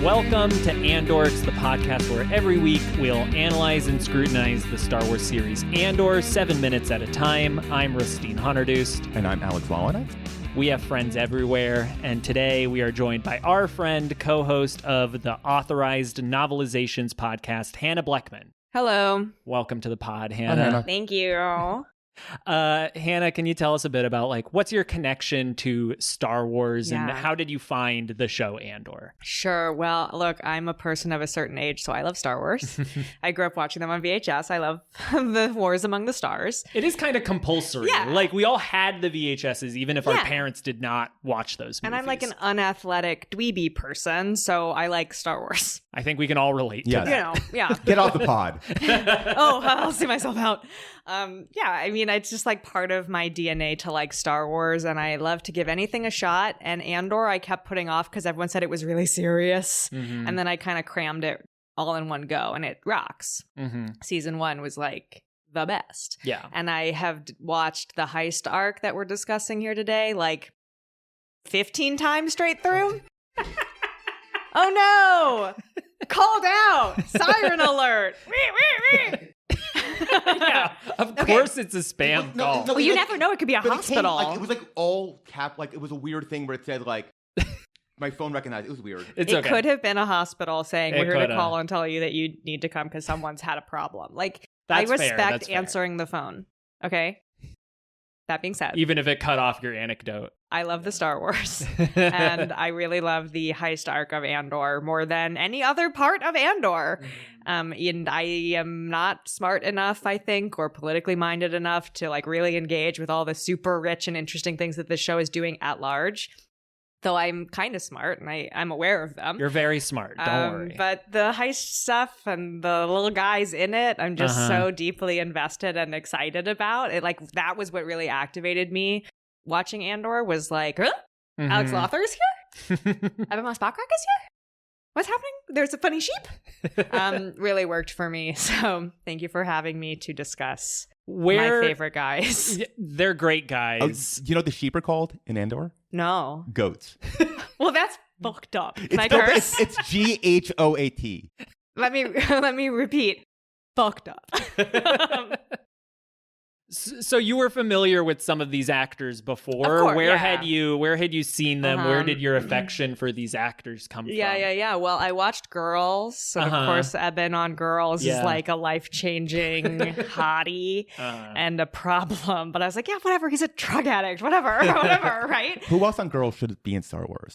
Welcome to Andorks, the podcast where every week we'll analyze and scrutinize the Star Wars series Andor 7 minutes at a time. I'm Rusteen Honardoost. And I'm Alex Skeen. We have friends everywhere, and today we are joined by our friend, co-host of the Authorized Novelizations podcast, Hannah Blechman. Hello. Welcome to the pod, Hannah. Hannah. Thank you. Hannah, can you tell us a bit about what's your connection to Star Wars and how did you find the show Andor? Sure. Well, look, I'm a person of a certain age, so I love Star Wars. I grew up watching them on VHS. I love the Wars Among the Stars. It is kind of compulsory. Yeah. We all had the VHSs, even if our parents did not watch those movies. And I'm like an unathletic dweeby person, so I like Star Wars. I think we can all relate to that. You know, yeah. Get off the pod. Oh, I'll see myself out. I mean, it's just part of my DNA to like Star Wars, and I love to give anything a shot. And Andor, I kept putting off because everyone said it was really serious. Mm-hmm. And then I kind of crammed it all in one go, and it rocks. Mm-hmm. Season 1 was the best. Yeah. And I have watched the heist arc that we're discussing here today 15 times straight through. Oh no! Called out! Siren alert! Yeah, of course it's a spam call. Well, you never know. It could be a hospital. It was all cap. It was a weird thing where it said my phone recognized. It was weird. It could have been a hospital saying we're here to call and tell you that you need to come because someone's had a problem. I respect answering the phone. Okay. That being said, even if it cut off your anecdote, I love the Star Wars, and I really love the heist arc of Andor more than any other part of Andor. And I am not smart enough, I think, or politically minded enough to really engage with all the super rich and interesting things that this show is doing at large. Though I'm kind of smart and I'm aware of them. You're very smart. Don't worry. But the heist stuff and the little guys in it, I'm just so deeply invested and excited about it. That was what really activated me watching Andor was huh? Alex Lothar is here? Evan Moss Backrack is here? What's happening? There's a funny sheep? Really worked for me. So thank you for having me to discuss my favorite guys. They're great guys. Do you know what the sheep are called in Andor? No. Goats. Well, that's fucked up. Can I curse? It's GHOAT. Let me repeat. Fucked up. So you were familiar with some of these actors before. Of course, where had you seen them? Where did your affection for these actors come from? Yeah. Well, I watched Girls. So of course, Eben on Girls is a life-changing hottie and a problem. But I was like, yeah, whatever. He's a drug addict. Whatever, right? Who else on Girls should be in Star Wars?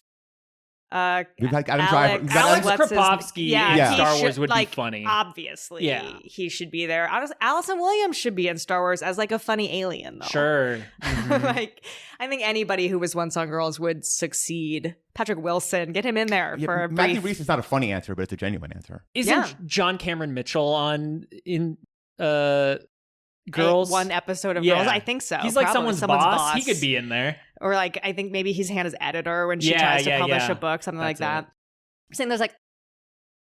We've had Alex Krapovsky in Star Wars would be funny. Obviously, he should be there. Allison Williams should be in Star Wars as a funny alien, though. Sure. Mm-hmm. I think anybody who was once on Girls would succeed. Patrick Wilson, get him in there for a brief. Matthew Rhys is not a funny answer, but it's a genuine answer. Isn't John Cameron Mitchell in Girls? One episode of Girls? I think so. He's someone's boss. He could be in there. Or I think maybe he's Hannah's editor when she tries to publish a book, something like that. I'm saying there's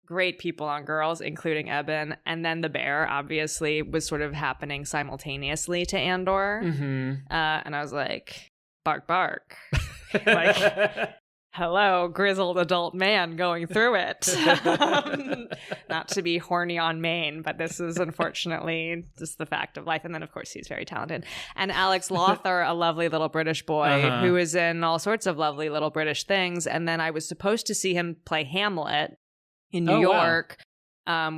great people on Girls, including Eben. And then The Bear, obviously, was sort of happening simultaneously to Andor. Mm-hmm. And I was like, bark, bark. Hello, grizzled adult man going through it. Not to be horny on Maine, but this is unfortunately just the fact of life. And then, of course, he's very talented. And Alex Lothar, a lovely little British boy who is in all sorts of lovely little British things. And then I was supposed to see him play Hamlet in New York,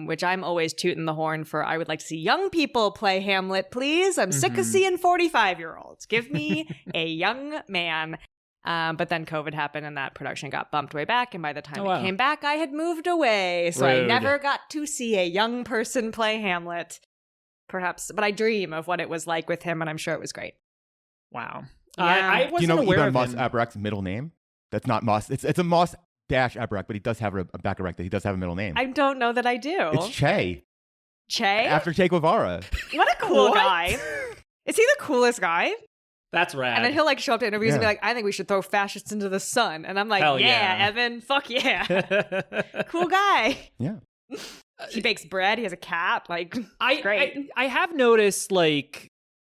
which I'm always tooting the horn for. I would like to see young people play Hamlet, please. I'm sick of seeing 45-year-olds. Give me a young man. But then COVID happened and that production got bumped way back. And by the time it came back, I had moved away. So I never got to see a young person play Hamlet, perhaps. But I dream of what it was like with him, and I'm sure it was great. Wow. Yeah. I wasn't aware of him. Do you know Elon Musk Abrax's middle name? That's not Moss. It's a Moss dash Abrax, but he does have a Bacharach that he does have a middle name. I don't know that I do. It's Che. Che? After Che Guevara. What a cool guy. Is he the coolest guy? That's rad. And then he'll show up to interviews and be like, I think we should throw fascists into the sun. And I'm like, hell yeah, Evan, fuck yeah. Cool guy. Yeah. He bakes bread. He has a cat. Great. I have noticed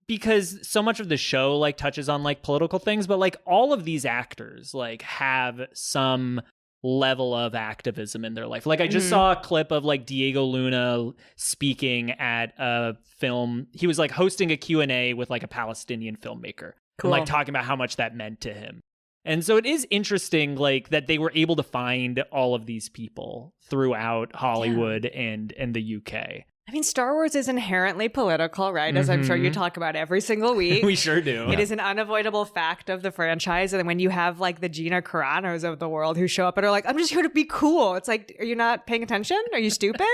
because so much of the show like touches on like political things, but like all of these actors like have some level of activism in their life. Like I just saw a clip of like Diego Luna speaking at a film. He was like hosting a Q&A with like a Palestinian filmmaker. Cool. And like talking about how much that meant to him. And so it is interesting like that they were able to find all of these people throughout Hollywood and the UK. I mean, Star Wars is inherently political, right? As I'm sure you talk about every single week. We sure do. It is an unavoidable fact of the franchise. And when you have like the Gina Caranos of the world who show up and are like, I'm just here to be cool. It's like, are you not paying attention? Are you stupid?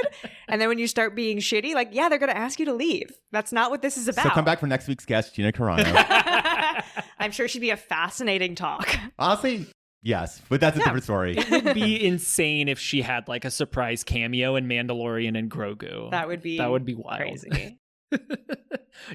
And then when you start being shitty, like, yeah, they're going to ask you to leave. That's not what this is about. So come back for next week's guest, Gina Carano. I'm sure she'd be a fascinating talk. Honestly, yes, but that's a different story. It would be insane if she had like a surprise cameo in Mandalorian and Grogu. That would be wild. Crazy.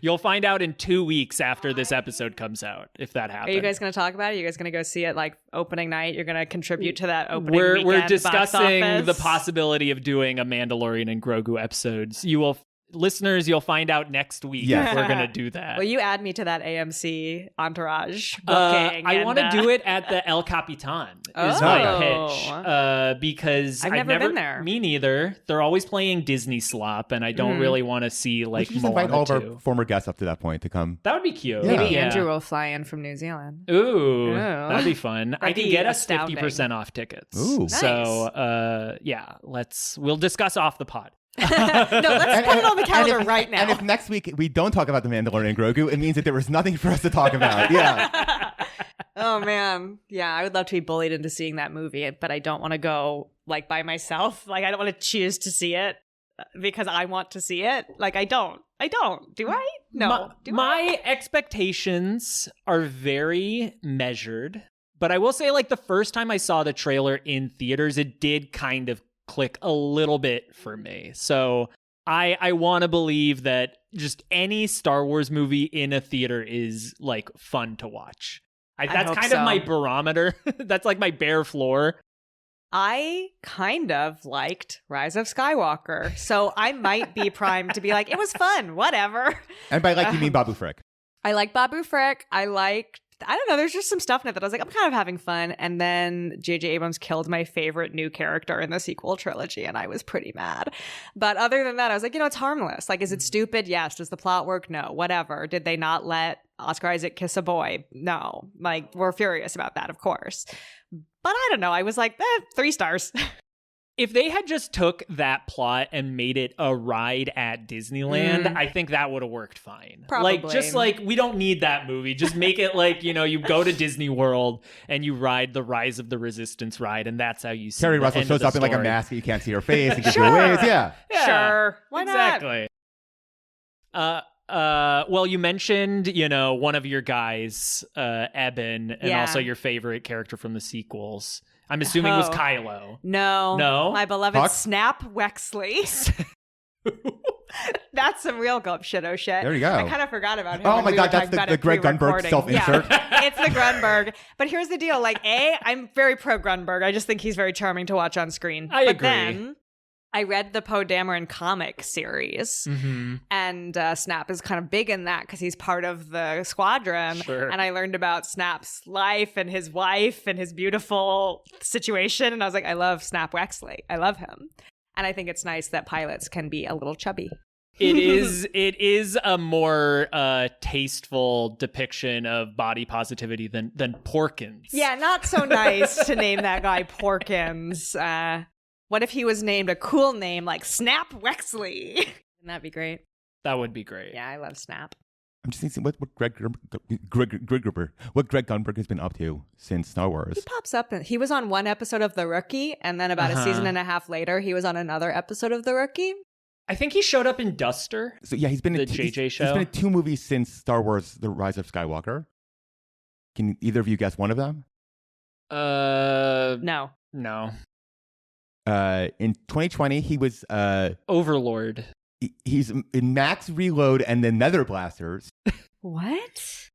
You'll find out in 2 weeks after this episode comes out if that happens. Are you guys going to talk about it? Are you guys going to go see it like opening night? You're going to contribute to that opening weekend We're discussing box office? the possibility of doing a Mandalorian and Grogu episodes. Listeners, you'll find out next week if we're going to do that. Will you add me to that AMC Entourage booking? I want to do it at the El Capitan is my pitch. Because I've never been there. Me neither. They're always playing Disney slop, and I don't really want to see like We should just invite Moana all of 2. our former guests up to that point to come. That would be cute. Yeah. Maybe Andrew will fly in from New Zealand. Ooh, that'd be fun. I can be get us astounding. 50% off tickets. Ooh. So, we'll discuss off the pod. No, let's put it on the calendar right now. And if next week we don't talk about the Mandalorian and Grogu, it means that there was nothing for us to talk about. Yeah. Oh man, yeah, I would love to be bullied into seeing that movie, but I don't want to go like by myself. Like I don't want to choose to see it because I want to see it. Like I don't. Do I? No. My expectations are very measured, but I will say like the first time I saw the trailer in theaters, it did kind of click a little bit for me. So I want to believe that just any Star Wars movie in a theater is like fun to watch. That's kind of my barometer. That's like my bare floor. I kind of liked Rise of Skywalker, so I might be primed to be like, it was fun, whatever. And by like, you mean Babu Frick. I like Babu Frick. I don't know, there's just some stuff in it that I was like, I'm kind of having fun. And then J.J. Abrams killed my favorite new character in the sequel trilogy, and I was pretty mad. But other than that, I was like, it's harmless. Like, is it stupid? Yes. Does the plot work? No. Whatever. Did they not let Oscar Isaac kiss a boy? No. Like, we're furious about that, of course. But I don't know. I was like, 3 stars. If they had just took that plot and made it a ride at Disneyland, I think that would have worked fine. Probably. We don't need that movie. Just make it like, you go to Disney World and you ride the Rise of the Resistance ride, and that's how you see Terry the Russell end shows of the up in like a story. mask that you can't see her face and gives Sure. you a wave. Yeah. Sure. Why not? Exactly. Well, you mentioned, one of your guys, Eben, and also your favorite character from the sequels. I'm assuming it was Kylo. No. My beloved Huck? Snap Wexley. That's some real gulp shit, O'Shea. There you go. I kind of forgot about him. Oh when my we God, were that's talking about the it Greg Grunberg pre-recording. self-insert. Yeah, it's the Grunberg. But here's the deal. Like, I'm very pro Grunberg. I just think he's very charming to watch on screen. I but agree. Then I read the Poe Dameron comic series, and Snap is kind of big in that because he's part of the squadron. Sure. And I learned about Snap's life and his wife and his beautiful situation. And I was like, I love Snap Wexley. I love him. And I think it's nice that pilots can be a little chubby. It is a more tasteful depiction of body positivity than Porkins. Yeah, not so nice to name that guy Porkins. What if he was named a cool name like Snap Wexley? Wouldn't that be great? That would be great. Yeah, I love Snap. I'm just thinking what Greg Grunberg has been up to since Star Wars. He pops up. He was on one episode of The Rookie, and then about a season and a half later, he was on another episode of The Rookie. I think he showed up in Duster. So yeah, he's been The in JJ show. He's been in 2 movies since Star Wars: The Rise of Skywalker. Can either of you guess one of them? No. In 2020, he was Overlord. he's in Max Reload and the Nether Blasters. What?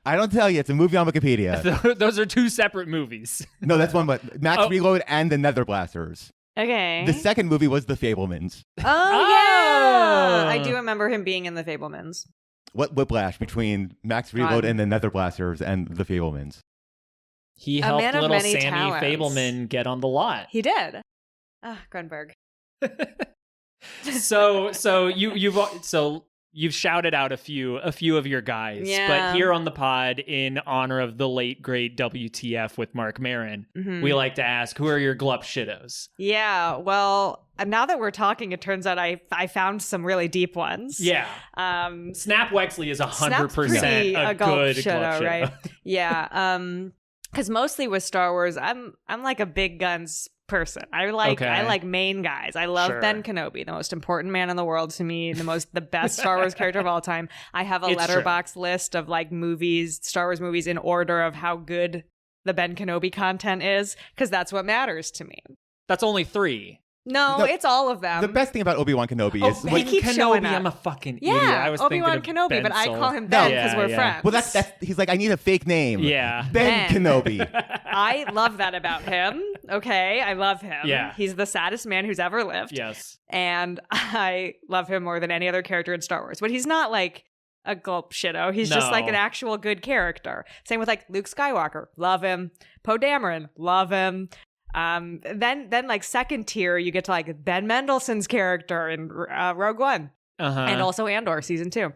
I don't tell you, it's a movie on Wikipedia. Those are 2 separate movies. No, that's one. But Max Reload and the Nether Blasters. Okay. The second movie was The Fablemans. Oh, yeah. I do remember him being in The Fablemans. What whiplash between Max Reload and the Nether Blasters and The Fablemans? He A helped man of little many Sammy talents. Fableman get on the lot. He did. Grunberg. You've shouted out a few of your guys, Yeah. but here on the pod, in honor of the late great WTF with Mark Maron, we like to ask, who are your glup shittos? Yeah, well, now that we're talking, it turns out I found some really deep ones. Yeah, Snap Wexley is 100% a gulp good shitto, glup shitto. right? Yeah, because mostly with Star Wars, I'm like a big guns person. I like main guys. I love Ben Kenobi, the most important man in the world to me, the best Star Wars character of all time. I have a letterbox list of like Star Wars movies in order of how good the Ben Kenobi content is, because that's what matters to me. That's only 3. No, it's all of them. The best thing about Obi-Wan Kenobi is Ben Kenobi. I'm a fucking idiot. I was Obi-Wan thinking Kenobi, Ben but I Solo. call him Ben because we're friends. well, that's he's like, I need a fake name. Yeah, Ben Kenobi. I love that about him. Okay, I love him. Yeah, he's the saddest man who's ever lived. Yes, and I love him more than any other character in Star Wars. But he's not like a gulp shitto. He's just like an actual good character. Same with like Luke Skywalker. Love him. Poe Dameron. Love him. Then like second tier, you get to like Ben Mendelsohn's character in Rogue One, and also Andor season 2.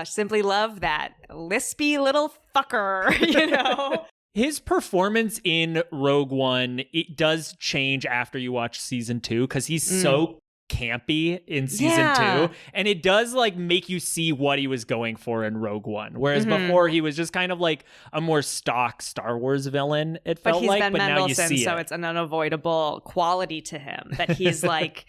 Simply love that lispy little fucker, you know. His performance in Rogue One, it does change after you watch season 2, because he's so campy in season 2, and it does like make you see what he was going for in Rogue One, whereas before he was just kind of like a more stock Star Wars villain, it felt like. Ben but Mendelsohn, now you see so it's an unavoidable quality to him that he's like,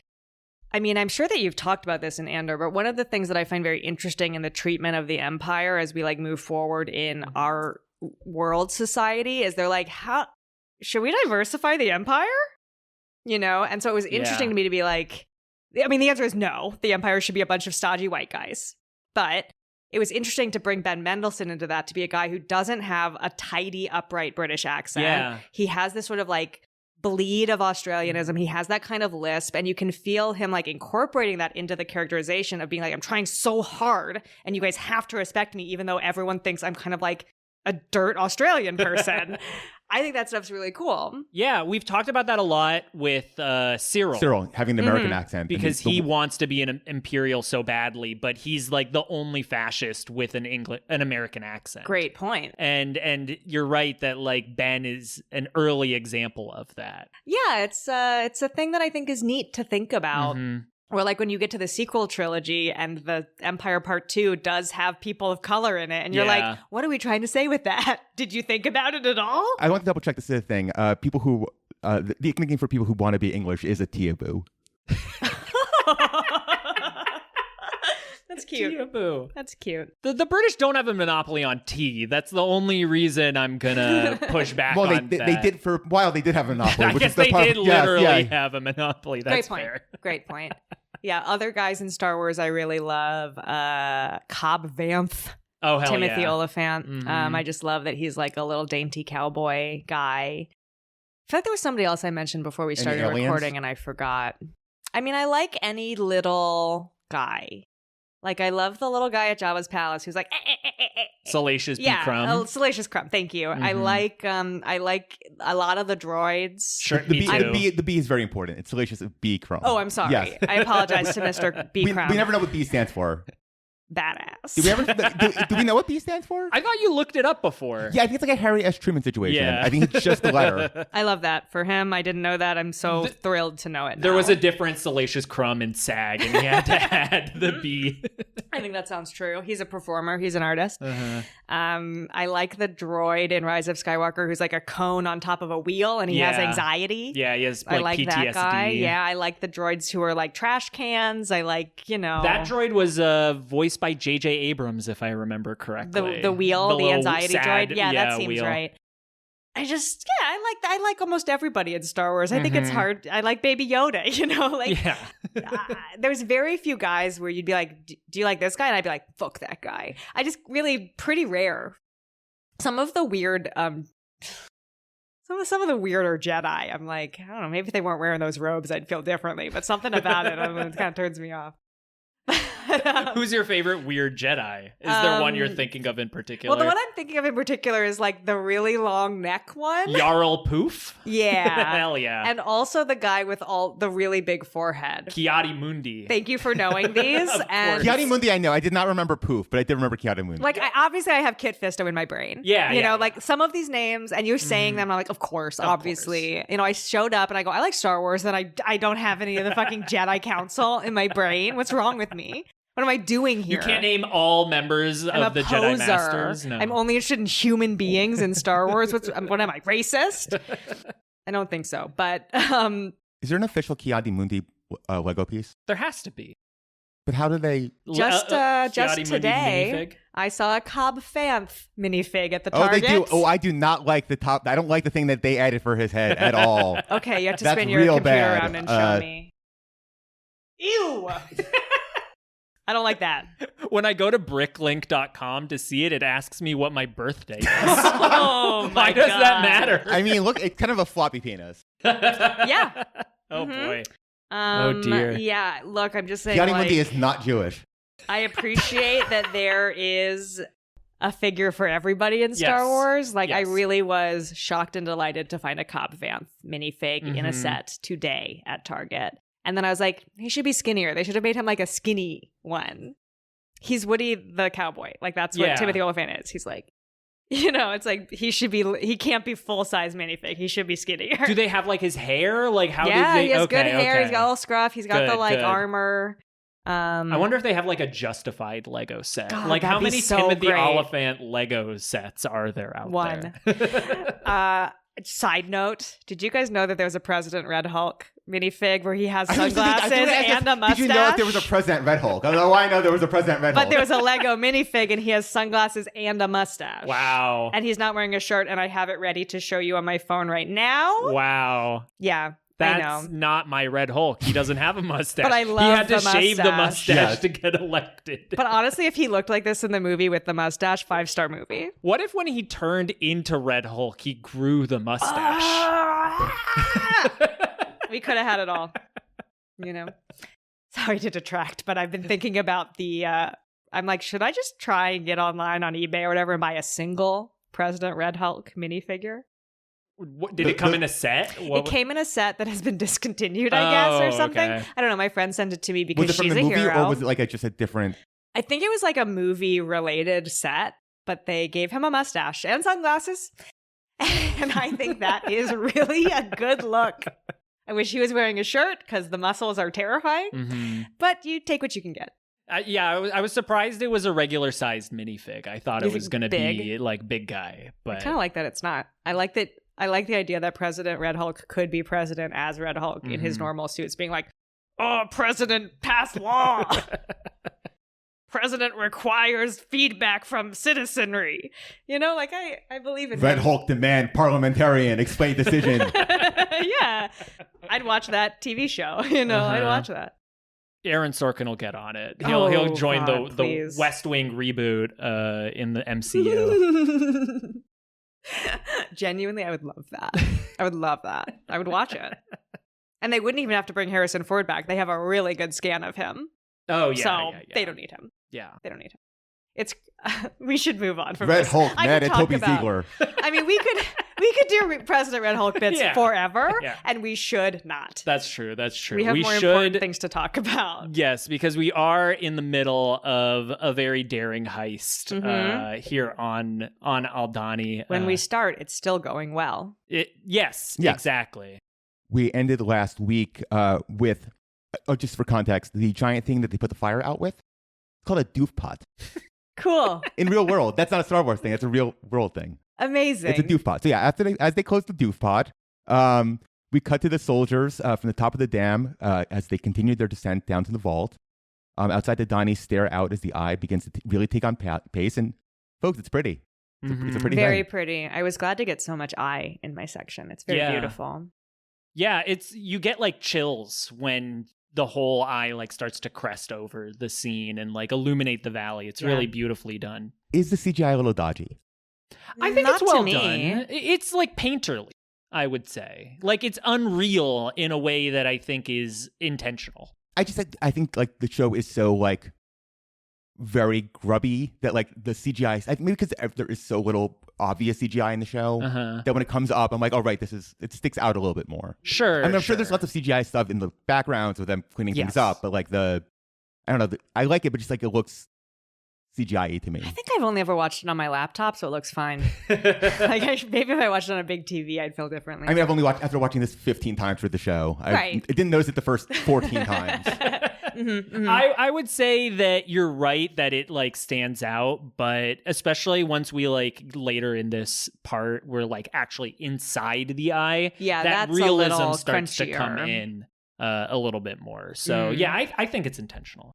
I mean, I'm sure that you've talked about this in Andor, but one of the things that I find very interesting in the treatment of the Empire as we like move forward in our world society is they're like, how should we diversify the Empire, you know? And so it was interesting to me to be like, I mean, the answer is no. The Empire should be a bunch of stodgy white guys. But it was interesting to bring Ben Mendelsohn into that, to be a guy who doesn't have a tidy, upright British accent. Yeah. He has this sort of like bleed of Australianism. He has that kind of lisp, and you can feel him like incorporating that into the characterization of being like, I'm trying so hard, and you guys have to respect me, even though everyone thinks I'm kind of like a dirt Australian person. I think that stuff's really cool. Yeah, we've talked about that a lot with Cyril. Cyril having the American accent. Because he wants to be an imperial so badly, but he's like the only fascist with an American accent. Great point. And you're right that like Ben is an early example of that. Yeah, it's a thing that I think is neat to think about. Or like when you get to the sequel trilogy and the Empire Part 2 does have people of color in it, and you're like, what are we trying to say with that? Did you think about it at all? I want to double check this other thing. People who the nickname for people who want to be English is a Tiaboo. That's cute. Tiaboo. That's cute. The British don't have a monopoly on tea. That's the only reason I'm gonna push back on that. They did for a while. They did have a monopoly. I guess they did literally have a monopoly. That's fair. Great point. Yeah, other guys in Star Wars I really love. Cobb Vanth. Oh, hell Timothy Oliphant. I just love that he's like a little dainty cowboy guy. I feel like there was somebody else I mentioned before we started recording and I forgot. I mean, I like any little guy. Like, I love the little guy at Jabba's palace who's like, Salacious B. Crumb. Salacious Crumb. Thank you. I like a lot of the droids. Sure, the B is very important. It's Salacious B. Crumb. Oh, I'm sorry. Yes. I apologize to Mr. B. Crumb. We never know what B stands for. Badass. Do we know what B stands for? I thought you looked it up before. Yeah, I think it's like a Harry S. Truman situation. Yeah. I think it's just the letter. I love that. For him, I didn't know that. I'm so thrilled to know it now. There was a different Salacious Crumb in SAG, and he had to add the B. I think that sounds true. He's a performer. He's an artist. I like the droid in Rise of Skywalker who's like a cone on top of a wheel, and he has anxiety. Yeah, he has I like PTSD. That guy. Yeah, I like the droids who are like trash cans. I like, That droid was voiced by J.J. Abrams, if I remember correctly. The wheel, the anxiety sad, droid. Yeah, that seems right. I like almost everybody in Star Wars. I think it's hard. I like Baby Yoda, there's very few guys where you'd be like, do you like this guy? And I'd be like, fuck that guy. I just really pretty rare. Some of the weird, some of the weirder Jedi, I'm like, I don't know, maybe if they weren't wearing those robes, I'd feel differently. But something about it, it kind of turns me off. But Who's your favorite weird Jedi? Is there one you're thinking of in particular? well, the one I'm thinking of in particular is like the really long neck one. Yarl Poof? Yeah. Hell yeah. And also the guy with all the really big forehead. Ki-Adi-Mundi. Thank you for knowing these. And Ki-Adi-Mundi, I know. I did not remember Poof, but I did remember Ki-Adi-Mundi. like, obviously I have Kit Fisto in my brain. Yeah, You yeah, know, yeah. like some of these names, and you're saying them, I'm like, of course, obviously. You know, I showed up and I go, I like Star Wars, and I don't have any of the fucking Jedi Council in my brain. What's wrong with me? What am I doing here? You can't name all members I'm of the a Jedi poser. Masters. No. I'm only interested in human beings in Star Wars. What am I, racist? I don't think so. But Is there an official Ki-Adi-Mundi Lego piece? There has to be. But how do they... just Ki-Adi-Mundi today, minifig? I saw a Cobb Fanth minifig at the Oh, Target. they do. Oh, I do not like the top. I don't like the thing that they added for his head at all. Okay, you have to That's spin your real computer bad. around and show me. Ew! I don't like that. When I go to bricklink.com to see it, it asks me what my birthday is. Oh my Why does God. that matter? I mean, look, it's kind of a floppy penis. Yeah. Oh Mhm. boy. Oh dear. Yeah, look, I'm just saying, Ki-Adi-Mundi like, is not Jewish. I appreciate that there is a figure for everybody in Star Yes. Wars. Like, I Yes. really was shocked and delighted to find a Cobb Vanth minifig in a Mhm. set today at Target. And then I was like, he should be skinnier. They should have made him like a skinny one. He's Woody the cowboy. Like, that's what Yeah. Timothy Olyphant is. He's like, you know, it's like he can't be full-size minifig. He should be skinnier. Do they have like his hair? Like how yeah, did they? he has okay, good hair. okay. He's got a little scruff. He's got the Good, like good. armor. I wonder if they have like a justified Lego set. God, like how that'd be many so Timothy great. Oliphant Lego sets are there out One. there? Side note, did you guys know that there was a President Red Hulk minifig where he has I was thinking- I was sunglasses gonna ask and this, a mustache? Did you know if there was a President Red Hulk? Oh, I know there was a President Red Hulk. But there was a Lego minifig and he has sunglasses and a mustache. Wow. And he's not wearing a shirt, and I have it ready to show you on my phone right now. Wow. Yeah, That's I know. not my Red Hulk. He doesn't have a mustache. But I He love had to the shave the mustache. mustache Yes. to get elected. But honestly, if he looked like this in the movie with the mustache, 5-star movie. What if when he turned into Red Hulk, he grew the mustache? We could have had it all. You know? Sorry to detract, but I've been thinking about I'm like, should I just try and get online on eBay or whatever and buy a single President Red Hulk minifigure? Did it come in a set? It came in a set that has been discontinued, I guess, or Oh, something. okay. I don't know. My friend sent it to me because was it from she's the a movie, hero. or was it like just a different? I think it was like a movie-related set, but they gave him a mustache and sunglasses. And I think that is really a good look. I wish he was wearing a shirt because the muscles are terrifying, Mm-hmm. but you take what you can get. Yeah, I was surprised it was a regular-sized minifig. I thought You it was think going to be big? like big guy, I but kind of like that it's not. I like the idea that President Red Hulk could be president as Red Hulk in his Mhm. normal suits, being like, "Oh, President, pass law. President requires feedback from citizenry." You know, like I believe in Red him. Hulk demand parliamentarian explain decision. Yeah, I'd watch that TV show. You know, I'd Uh-huh. watch that. Aaron Sorkin will get on it. Oh, He'll join God, the please. West Wing reboot in the MCU. Genuinely, I would love that. I would love that. I would watch it. And they wouldn't even have to bring Harrison Ford back. They have a really good scan of him. Oh yeah, so yeah. they don't need him. Yeah. They don't need him. It's we should move on from Red this. Hulk, I mad could at talk Toby about- Ziegler. I mean, we could do President Red Hulk bits Yeah. forever, Yeah. and we should not. That's true. That's true. We have more should. important things to talk about. Yes, because we are in the middle of a very daring heist Mhm. here on Aldhani. When we start, it's still going well. Yes, Yeah. exactly. We ended last week with, just for context, the giant thing that they put the fire out with. It's called a doof pot. Cool. In real world. That's not a Star Wars thing. It's a real world thing. Amazing. It's a doof pod. So yeah, as they close the doof pod, we cut to the soldiers from the top of the dam as they continue their descent down to the vault. Outside, the Donnies stare out as the eye begins to really take on pace. And folks, it's pretty. It's a pretty Very thing. pretty. I was glad to get so much eye in my section. It's very Yeah. beautiful. Yeah, you get like chills when the whole eye like starts to crest over the scene and like illuminate the valley. It's Yeah. really beautifully done. Is the CGI a little dodgy? I think Not it's well to me. done. It's like painterly, I would say. Like it's unreal in a way that I think is intentional. I think like the show is so like very grubby. That like the CGI, maybe because there is so little obvious CGI in the show, that when it comes up, I'm like, oh right, it sticks out a little bit more. Sure. I mean, I'm sure there's lots of CGI stuff in the backgrounds with them cleaning things up, but like I don't know, I like it, but just like it looks CGI to me. I think I've only ever watched it on my laptop, so it looks fine. Maybe if I watched it on a big TV, I'd feel differently. I mean, I've only watched after watching this 15 times for the show. I didn't notice it the first 14 times. I would say that you're right that it like stands out, but especially once we like later in this part, we're like actually inside the eye. Yeah, that that's realism a little starts crunchier. to come in a little bit more. So yeah, I think it's intentional.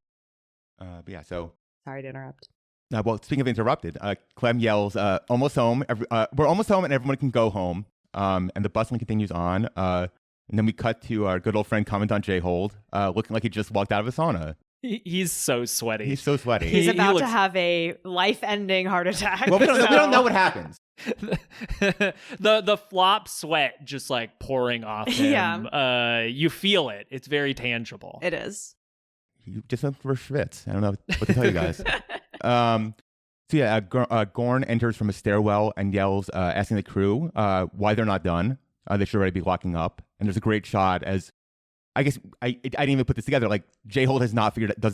But yeah, so. Sorry to interrupt. Well, speaking of interrupted, Clem yells, almost home. We're almost home and everyone can go home. And the bustling continues on. And then we cut to our good old friend Commandant J-Hold, looking like he just walked out of a sauna. He's so sweaty. He's so sweaty. He's about to have a life-ending heart attack. Well, we don't know what happens. the flop sweat just like pouring off him. Yeah. You feel it. It's very tangible. It is. You just went for schwitz. I don't know what to tell you guys. So yeah, Gorn enters from a stairwell and yells, asking the crew why they're not done. They should already be locking up. And there's a great shot as, I guess, I didn't even put this together. Like, J-Hold does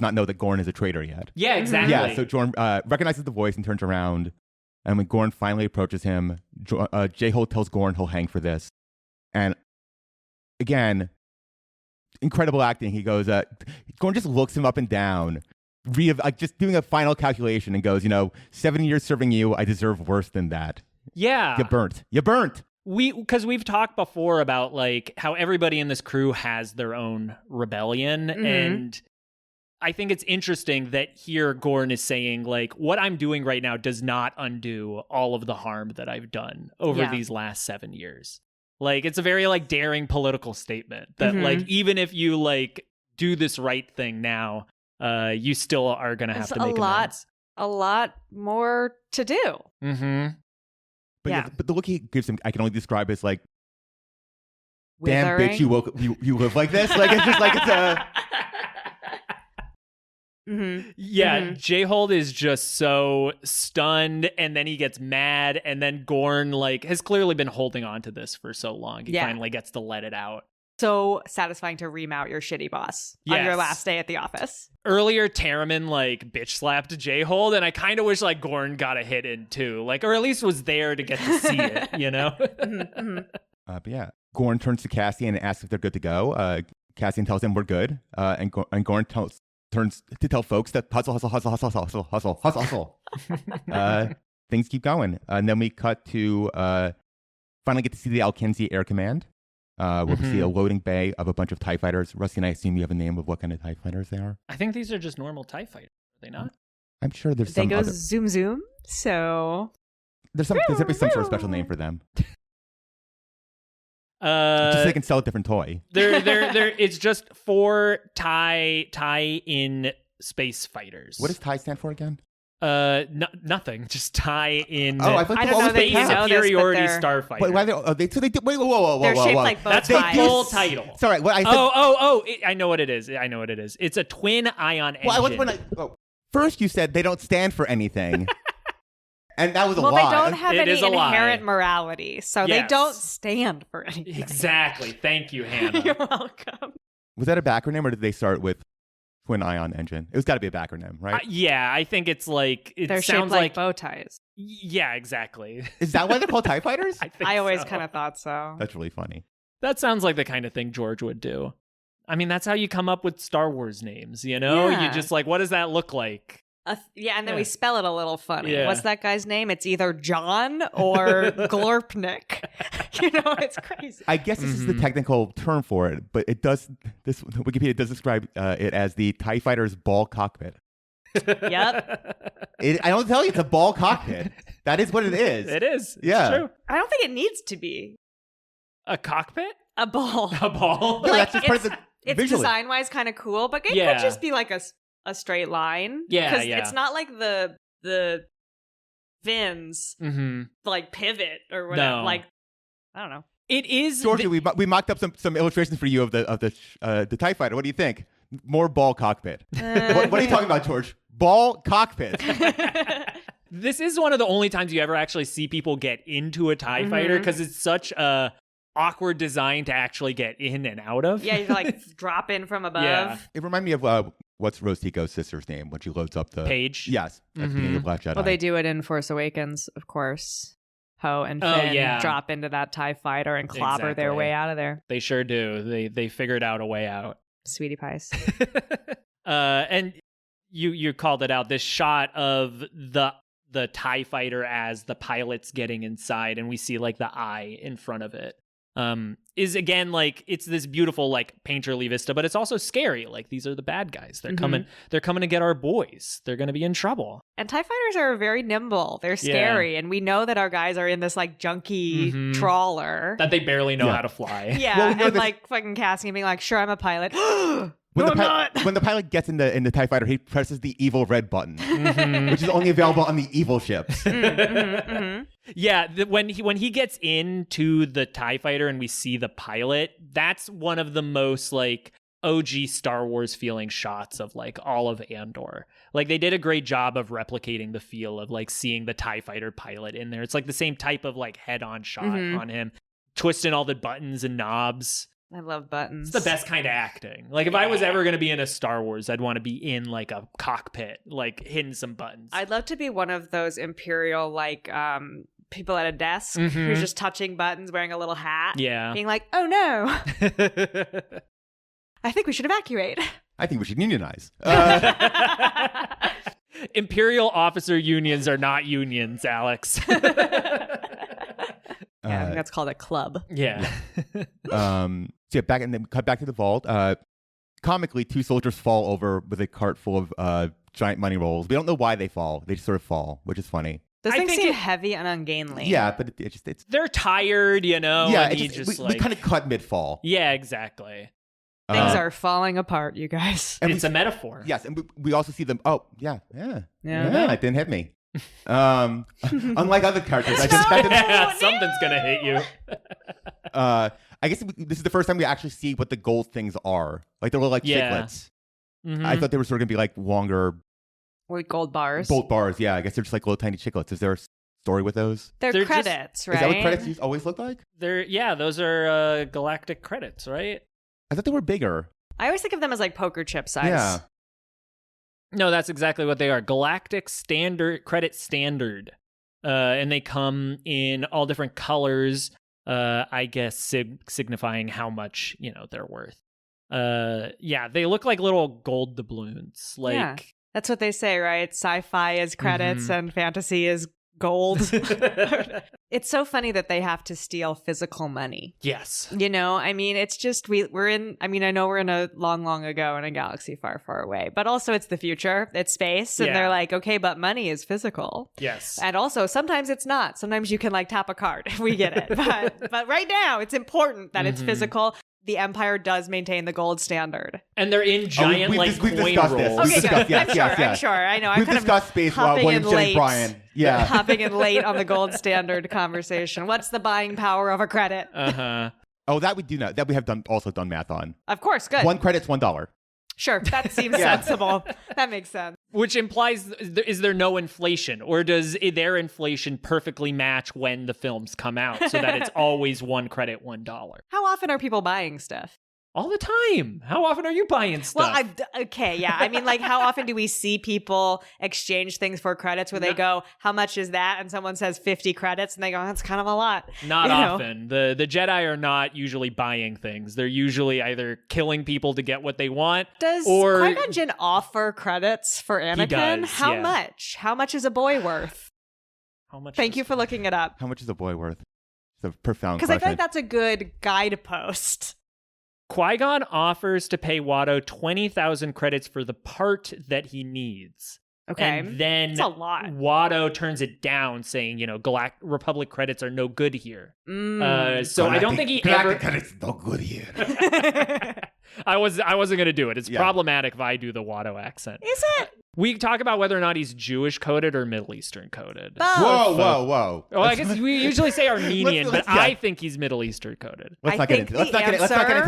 not know that Gorn is a traitor yet. Yeah, exactly. Yeah, so Gorn recognizes the voice and turns around. And when Gorn finally approaches him, J-Hold tells Gorn he'll hang for this. And again, incredible acting. He goes, Gorn just looks him up and down, just doing a final calculation and goes, 7 years serving you, I deserve worse than that. Yeah. You burnt. Because we've talked before about like how everybody in this crew has their own rebellion. And I think it's interesting that here Gorn is saying like, what I'm doing right now does not undo all of the harm that I've done over these last 7 years. Like, it's a very like daring political statement that like, even if you like do this right thing now, you still are going to have to make amends. A lot more to do. But the look he gives him, I can only describe as like, Withering. damn bitch, you live like this. Like, it's just like, it's a... J-Hold is just so stunned, and then he gets mad, and then Gorn like has clearly been holding on to this for so long. He finally gets to let it out. So satisfying to remount your shitty boss on your last day at the office. Earlier, Terriman like bitch slapped J-Hold, and I kind of wish like Gorn got a hit in too, like, or at least was there to get to see it, But yeah, Gorn turns to Cassian and asks if they're good to go. Cassian tells him we're good, and Gorn turns to tell folks that hustle. Things keep going. And then we cut to finally get to see the Alkenzi Air Command. Where we see a loading bay of a bunch of TIE fighters. Rusty and I assume you have a name of what kind of TIE fighters they are. I think these are just normal TIE fighters. Are they not? I'm sure there's they some go other... zoom zoom, so... There's gotta be some sort of special name for them. Just so they can sell a different toy. It's just 4 TIE in space fighters. What does TIE stand for again? Nothing. Just tie in. Oh, I thought I don't know that you know superiority this, starfighter. Wait, why wait, whoa. They're shaped like bow That's ties. the full title. Sorry, what I said. I know what it is. It's a twin ion engine. First you said they don't stand for anything. And that was a lie. Well, they don't have It any is a lie. inherent morality, so they don't stand for anything. Exactly. Thank you, Hannah. You're welcome. Was that a backronym, or did they start with twin ion engine? It was got to be a backronym, right? Yeah, I think it's like They're sounds shaped like bow ties. Yeah, exactly. Is that why they're called TIE fighters? I always kind of thought so. That's really funny. That sounds like the kind of thing George would do. I mean, that's how you come up with Star Wars names, you know? Yeah. You just like, what does that look like? And then we spell it a little funny. Yeah. What's that guy's name? It's either John or Glorpnik. It's crazy. I guess this is the technical term for it, but Wikipedia does describe it as the TIE fighter's ball cockpit. Yep. I don't tell you, it's a ball cockpit. That is what it is. It is. Yeah. It's true. I don't think it needs to be. A cockpit? A ball. A ball? No, that's just part of the It's visually. design-wise kind of cool, but it could just be like a straight line. Yeah, Because yeah. it's not like the fins like pivot or whatever. No. Like, I don't know. It is. Georgia, we mocked up some illustrations for you of the TIE fighter. What do you think? More ball cockpit. What are you talking about, George? ball cockpit. This is one of the only times you ever actually see people get into a TIE fighter because it's such a awkward design to actually get in and out of. Yeah, you like drop in from above. Yeah. It reminded me of what's Rose Tico's sister's name when she loads up the Paige. Yes, at the beginning of Black Jedi. Well, they do it in Force Awakens, of course. Poe and Finn drop into that TIE fighter and clobber their way out of there. They sure do. They figured out a way out. Sweetie pies. And you called it out. This shot of the TIE fighter as the pilot's getting inside, and we see like the eye in front of it. Is again like it's this beautiful like painterly vista, but it's also scary. Like these are the bad guys. They're coming to get our boys. They're gonna be in trouble. And TIE fighters are very nimble. They're scary, and we know that our guys are in this like junky trawler that they barely know how to fly. Yeah, well, and like fucking casting and being like, "Sure, I'm a pilot." When the pilot gets in the TIE fighter, he presses the evil red button, which is only available on the evil ships. Yeah, when he gets into the TIE fighter and we see the pilot, that's one of the most like OG Star Wars feeling shots of like all of Andor. Like they did a great job of replicating the feel of like seeing the TIE fighter pilot in there. It's like the same type of like head-on shot on him, twisting all the buttons and knobs. I love buttons. It's the best kind of acting. Like if I was ever going to be in a Star Wars, I'd want to be in like a cockpit, like hitting some buttons. I'd love to be one of those Imperial like people at a desk who's just touching buttons, wearing a little hat. Yeah. Being like, "Oh no. I think we should evacuate." I think we should unionize. Imperial officer unions are not unions, Alex. Yeah, I think that's called a club. Yeah. So back and then cut back to the vault. Comically, two soldiers fall over with a cart full of giant money rolls. We don't know why they fall. They just sort of fall, which is funny. Those things seem heavy and ungainly. Yeah, but it's they're tired, you know. Yeah, and we kind of cut mid fall. Yeah, exactly. Things are falling apart, you guys. And it's a metaphor. Yes, and we also see them. Oh, yeah, it didn't hit me. Unlike other characters, I expected something's gonna hit you. I guess this is the first time we actually see what the gold things are. Like they were like chiclets. I thought they were sort of gonna be like longer, like gold bars. Gold bars, yeah. I guess they're just like little tiny chiclets. Is there a story with those? They're credits, right? Is that what credits always look like? Those are galactic credits, right? I thought they were bigger. I always think of them as like poker chip size. Yeah. No, that's exactly what they are. Galactic standard credit standard. And they come in all different colors, I guess signifying how much, they're worth. They look like little gold doubloons. Like that's what they say, right? Sci-fi is credits and fantasy is gold. It's so funny that they have to steal physical money. Yes. I mean, it's just I know we're in a long ago in a galaxy far, far away, but also it's the future, it's space, and they're like, okay, but money is physical. Yes. And also sometimes it's not. Sometimes you can like tap a card. We get it. But right now it's important that it's physical. The Empire does maintain the gold standard. And they're in giant coin rolls. Okay, good. I'm sure. I know. We've discussed space while William Jennings Bryan. Yeah. Hopping in late on the gold standard conversation. What's the buying power of a credit? Oh, that we do know. That we have also done math on. Of course, good. One credit's $1. Sure, that seems sensible. That makes sense. Which implies, is there no inflation? Or does their inflation perfectly match when the films come out so that it's always one credit, $1? How often are people buying stuff? All the time. How often are you buying stuff? Well, okay, yeah. I mean, like, how often do we see people exchange things for credits where they go, how much is that? And someone says 50 credits, and they go, that's kind of a lot. Not often. The Jedi are not usually buying things. They're usually either killing people to get what they want. Does Qui-Gon Jinn offer credits for Anakin? He does, How much? How much is a boy worth? How much? Thank you for looking it up. How much is a boy worth? It's a profound question. Because I feel like that's a good guidepost. Qui-Gon offers to pay Watto 20,000 credits for the part that he needs. Okay. And then that's a lot. Watto turns it down, saying, Republic credits are no good here. So I don't think he Galactic credits no good here. I wasn't going to do it. It's problematic if I do the Watto accent. Is it? We talk about whether or not he's Jewish coded or Middle Eastern coded. Both. Whoa. Well, I guess we usually say Armenian, but I think he's Middle Eastern coded. Let's not get into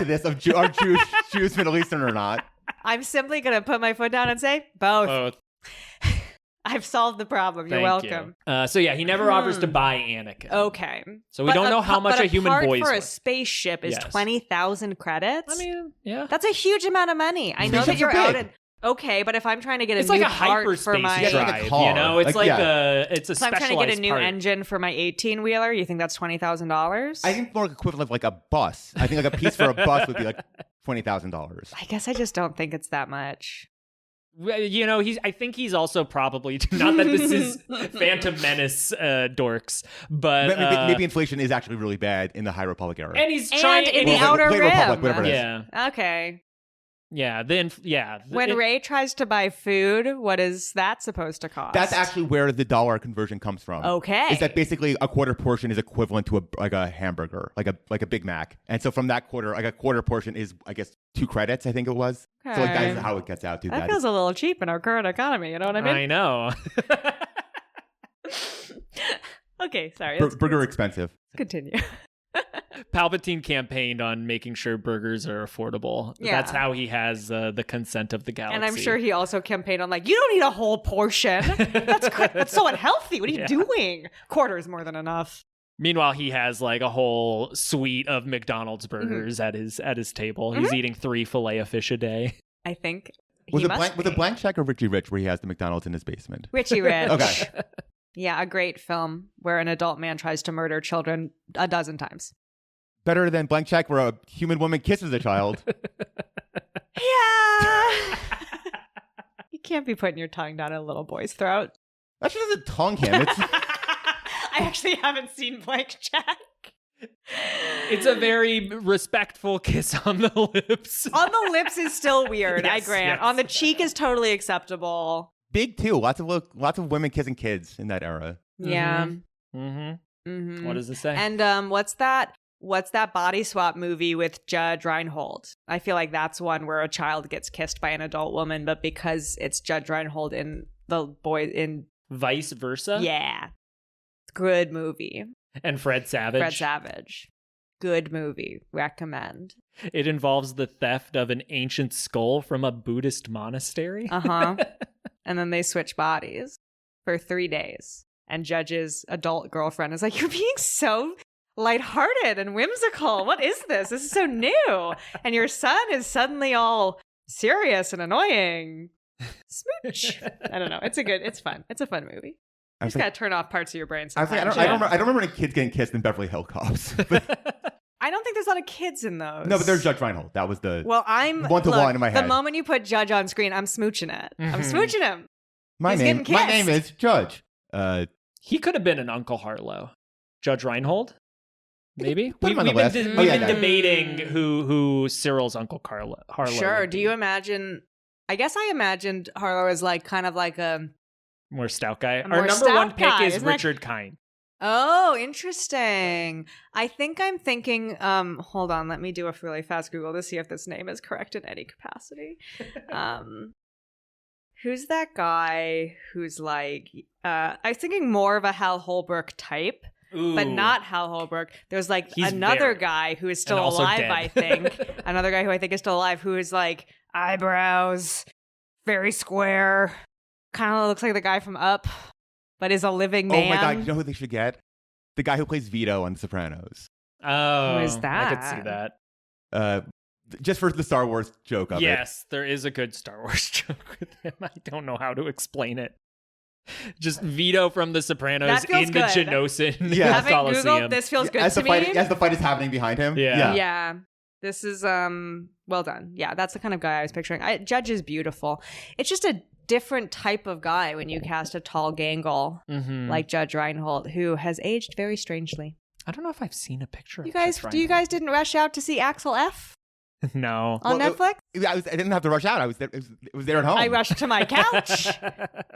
this of are Jews Middle Eastern or not. I'm simply going to put my foot down and say both. I've solved the problem. You're Thank welcome. you. So yeah, he never offers to buy Anakin. Okay. So we don't know how much a human boy's for a worth. spaceship is 20,000 credits. I mean, yeah. That's a huge amount of money. I know that you're out in... Okay, but if I'm trying to get it's a new like a part hyperspace for my... drive, car. you know? It's like it's a so I'm specialized trying to get a new part. engine for my 18-wheeler. You think that's $20,000? I think more equivalent of like a bus. I think like a piece for a bus would be like $20,000. I guess I just don't think it's that much. You know, I think he's also probably, not that this is Phantom Menace dorks, but maybe inflation is actually really bad in the High Republic era. And he's trying in the Outer Late Rim. Republic, whatever it is. Yeah. Okay. Yeah. When Rey tries to buy food, what is that supposed to cost? That's actually where the dollar conversion comes from. Okay. Is that basically a quarter portion is equivalent to a hamburger, like a Big Mac. And so from that quarter, like a quarter portion is, I guess, 2 credits, I think it was. Okay. So like that is how it gets out to that. Feels a little cheap in our current economy, you know what I mean? I know. Okay, sorry. Burger expensive. Continue. Palpatine campaigned on making sure burgers are affordable. Yeah. That's how he has the consent of the galaxy. And I'm sure he also campaigned on you don't need a whole portion. That's so unhealthy. What are you doing? Quarter is more than enough. Meanwhile, he has like a whole suite of McDonald's burgers at his table. He's eating 3 Filet-O-Fish a day. I think Was a blank check or Richie Rich where he has the McDonald's in his basement? Richie Rich. Okay. Yeah, a great film where an adult man tries to murder children a dozen times. Better than blank check where a human woman kisses a child. Yeah. You can't be putting your tongue down a little boy's throat. That just doesn't tongue him. It's I actually haven't seen Blank Check. It's a very respectful kiss on the lips. On the lips is still weird, Yes, I grant. yes. On the cheek is totally acceptable. big too. Lots of women kissing kids in that era. Yeah. Mm-hmm. What does it say? And what's that body swap movie with Judge Reinhold? I feel like that's one where a child gets kissed by an adult woman, but because it's Judge Reinhold in the boy in Vice versa? Yeah. Good movie. And Fred Savage. Good movie. Recommend. It involves the theft of an ancient skull from a Buddhist monastery. Uh-huh. And then they switch bodies for 3 days. And Judge's adult girlfriend is like, you're being so lighthearted and whimsical. What is this? This is so new. And your son is suddenly all serious and annoying. Smooch. I don't know. It's fun. It's a fun movie. You just gotta turn off parts of your brain I sometimes. don't remember any kids getting kissed in Beverly Hills Cops. I don't think there's a lot of kids in those. No, but there's Judge Reinhold. That was the I'm one-to-one in my head. The moment you put Judge on screen, I'm smooching it. I'm smooching him. My name is Judge. He could have been an Uncle Harlow. Judge Reinhold? Maybe? Put him on the We've list. been debating who Cyril's Uncle Harlow Sure. would Do be. you imagine... I guess I imagined Harlow as kind of like a... More stout guy. more Our number stout one pick guy, is isn't that- Richard Kind. Oh, interesting. I think I'm thinking... hold on. Let me do a really fast Google to see if this name is correct in any capacity. Who's that guy who's I was thinking more of a Hal Holbrook type. Ooh. But not Hal Holbrook. There's He's another very- guy who is still and also alive, dead. I think. Another guy who I think is still alive who is eyebrows, very square, kind of looks like the guy from Up, but is a living man. Oh my God, you know who they should get? The guy who plays Vito on The Sopranos. Oh. Who is I that? could see that. Just for the Star Wars joke of it. Yes, there is a good Star Wars joke with him. I don't know how to explain it. Just Vito from The Sopranos That feels in the good. Genosin Yeah. Having Coliseum. Googled, this feels good as to the fight, me. as the fight is happening behind him. Yeah. Yeah. This is well done. Yeah, that's the kind of guy I was picturing. Judge is beautiful. It's just a different type of guy when you cast a tall gangle like Judge Reinhold, who has aged very strangely. I don't know if I've seen a picture You of guys, Judge do you Reinhold. guys didn't rush out to see Axel F No. on Well, Netflix? I didn't have to rush out. I was there. It was there at home. I rushed to my couch.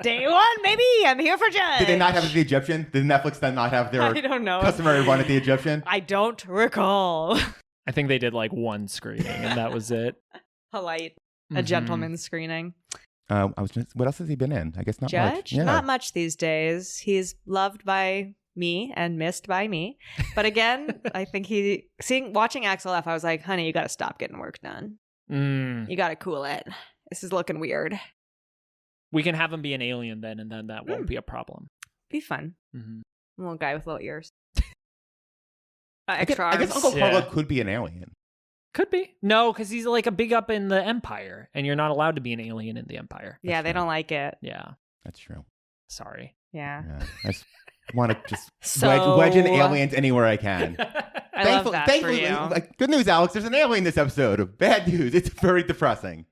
Day one, baby. I'm here for Judge. Did they not have it at the Egyptian? Did Netflix then not have their I don't know. customary run at the Egyptian? I don't recall. I think they did one screening and that was it. Polite. A gentleman's screening. What else has he been in? I guess not Judge? much. Yeah. Not much these days. He's loved by me and missed by me. But again, I think watching Axel F, I was like, honey, you got to stop getting work done. You got to cool it. This is looking weird. We can have him be an alien then, and then that won't be a problem. Be fun. Mm-hmm. A little guy with little ears. I Extra arms. guess Uncle Harlow could be an alien. Could be. No, because he's like a big up in the Empire, and you're not allowed to be an alien in the Empire. Yeah, they don't like it. Yeah. That's true. Sorry. Yeah. I just want to just So- wedge in aliens anywhere I can. I love that for you. Like, good news, Alex. There's an alien this episode. Bad news. It's very depressing.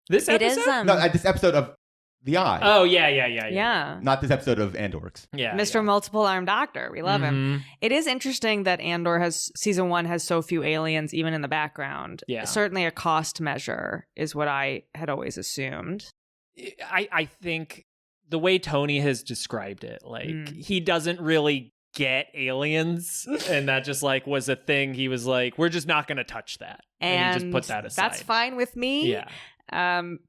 This episode? It is. No, this episode of The Eye. Oh, yeah. Yeah. Not this episode of Andorks. Yeah. Mr. Multiple Arm Doctor. We love him. Mhm. It is interesting that Andor season 1 has so few aliens, even in the background. Yeah. Certainly a cost measure is what I had always assumed. I think the way Tony has described it, like, he doesn't really get aliens, and that just, like, was a thing. He was like, we're just not going to touch that. And he just put that aside. That's fine with me. Yeah.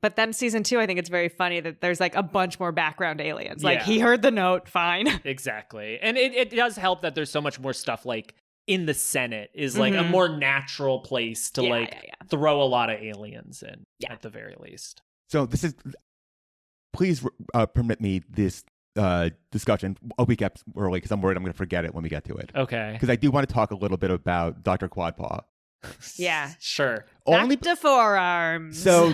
But then season 2, I think it's very funny that there's like a bunch more background aliens. Like Yeah. he heard the note, fine. Exactly. And it does help that there's so much more stuff, like, in the Senate is like a more natural place to throw a lot of aliens in at the very least. So please permit me this discussion a week early because I'm worried I'm going to forget it when we get to it. Okay. Because I do want to talk a little bit about Dr. Quadpaw. Yeah. Sure. Back to forearms. So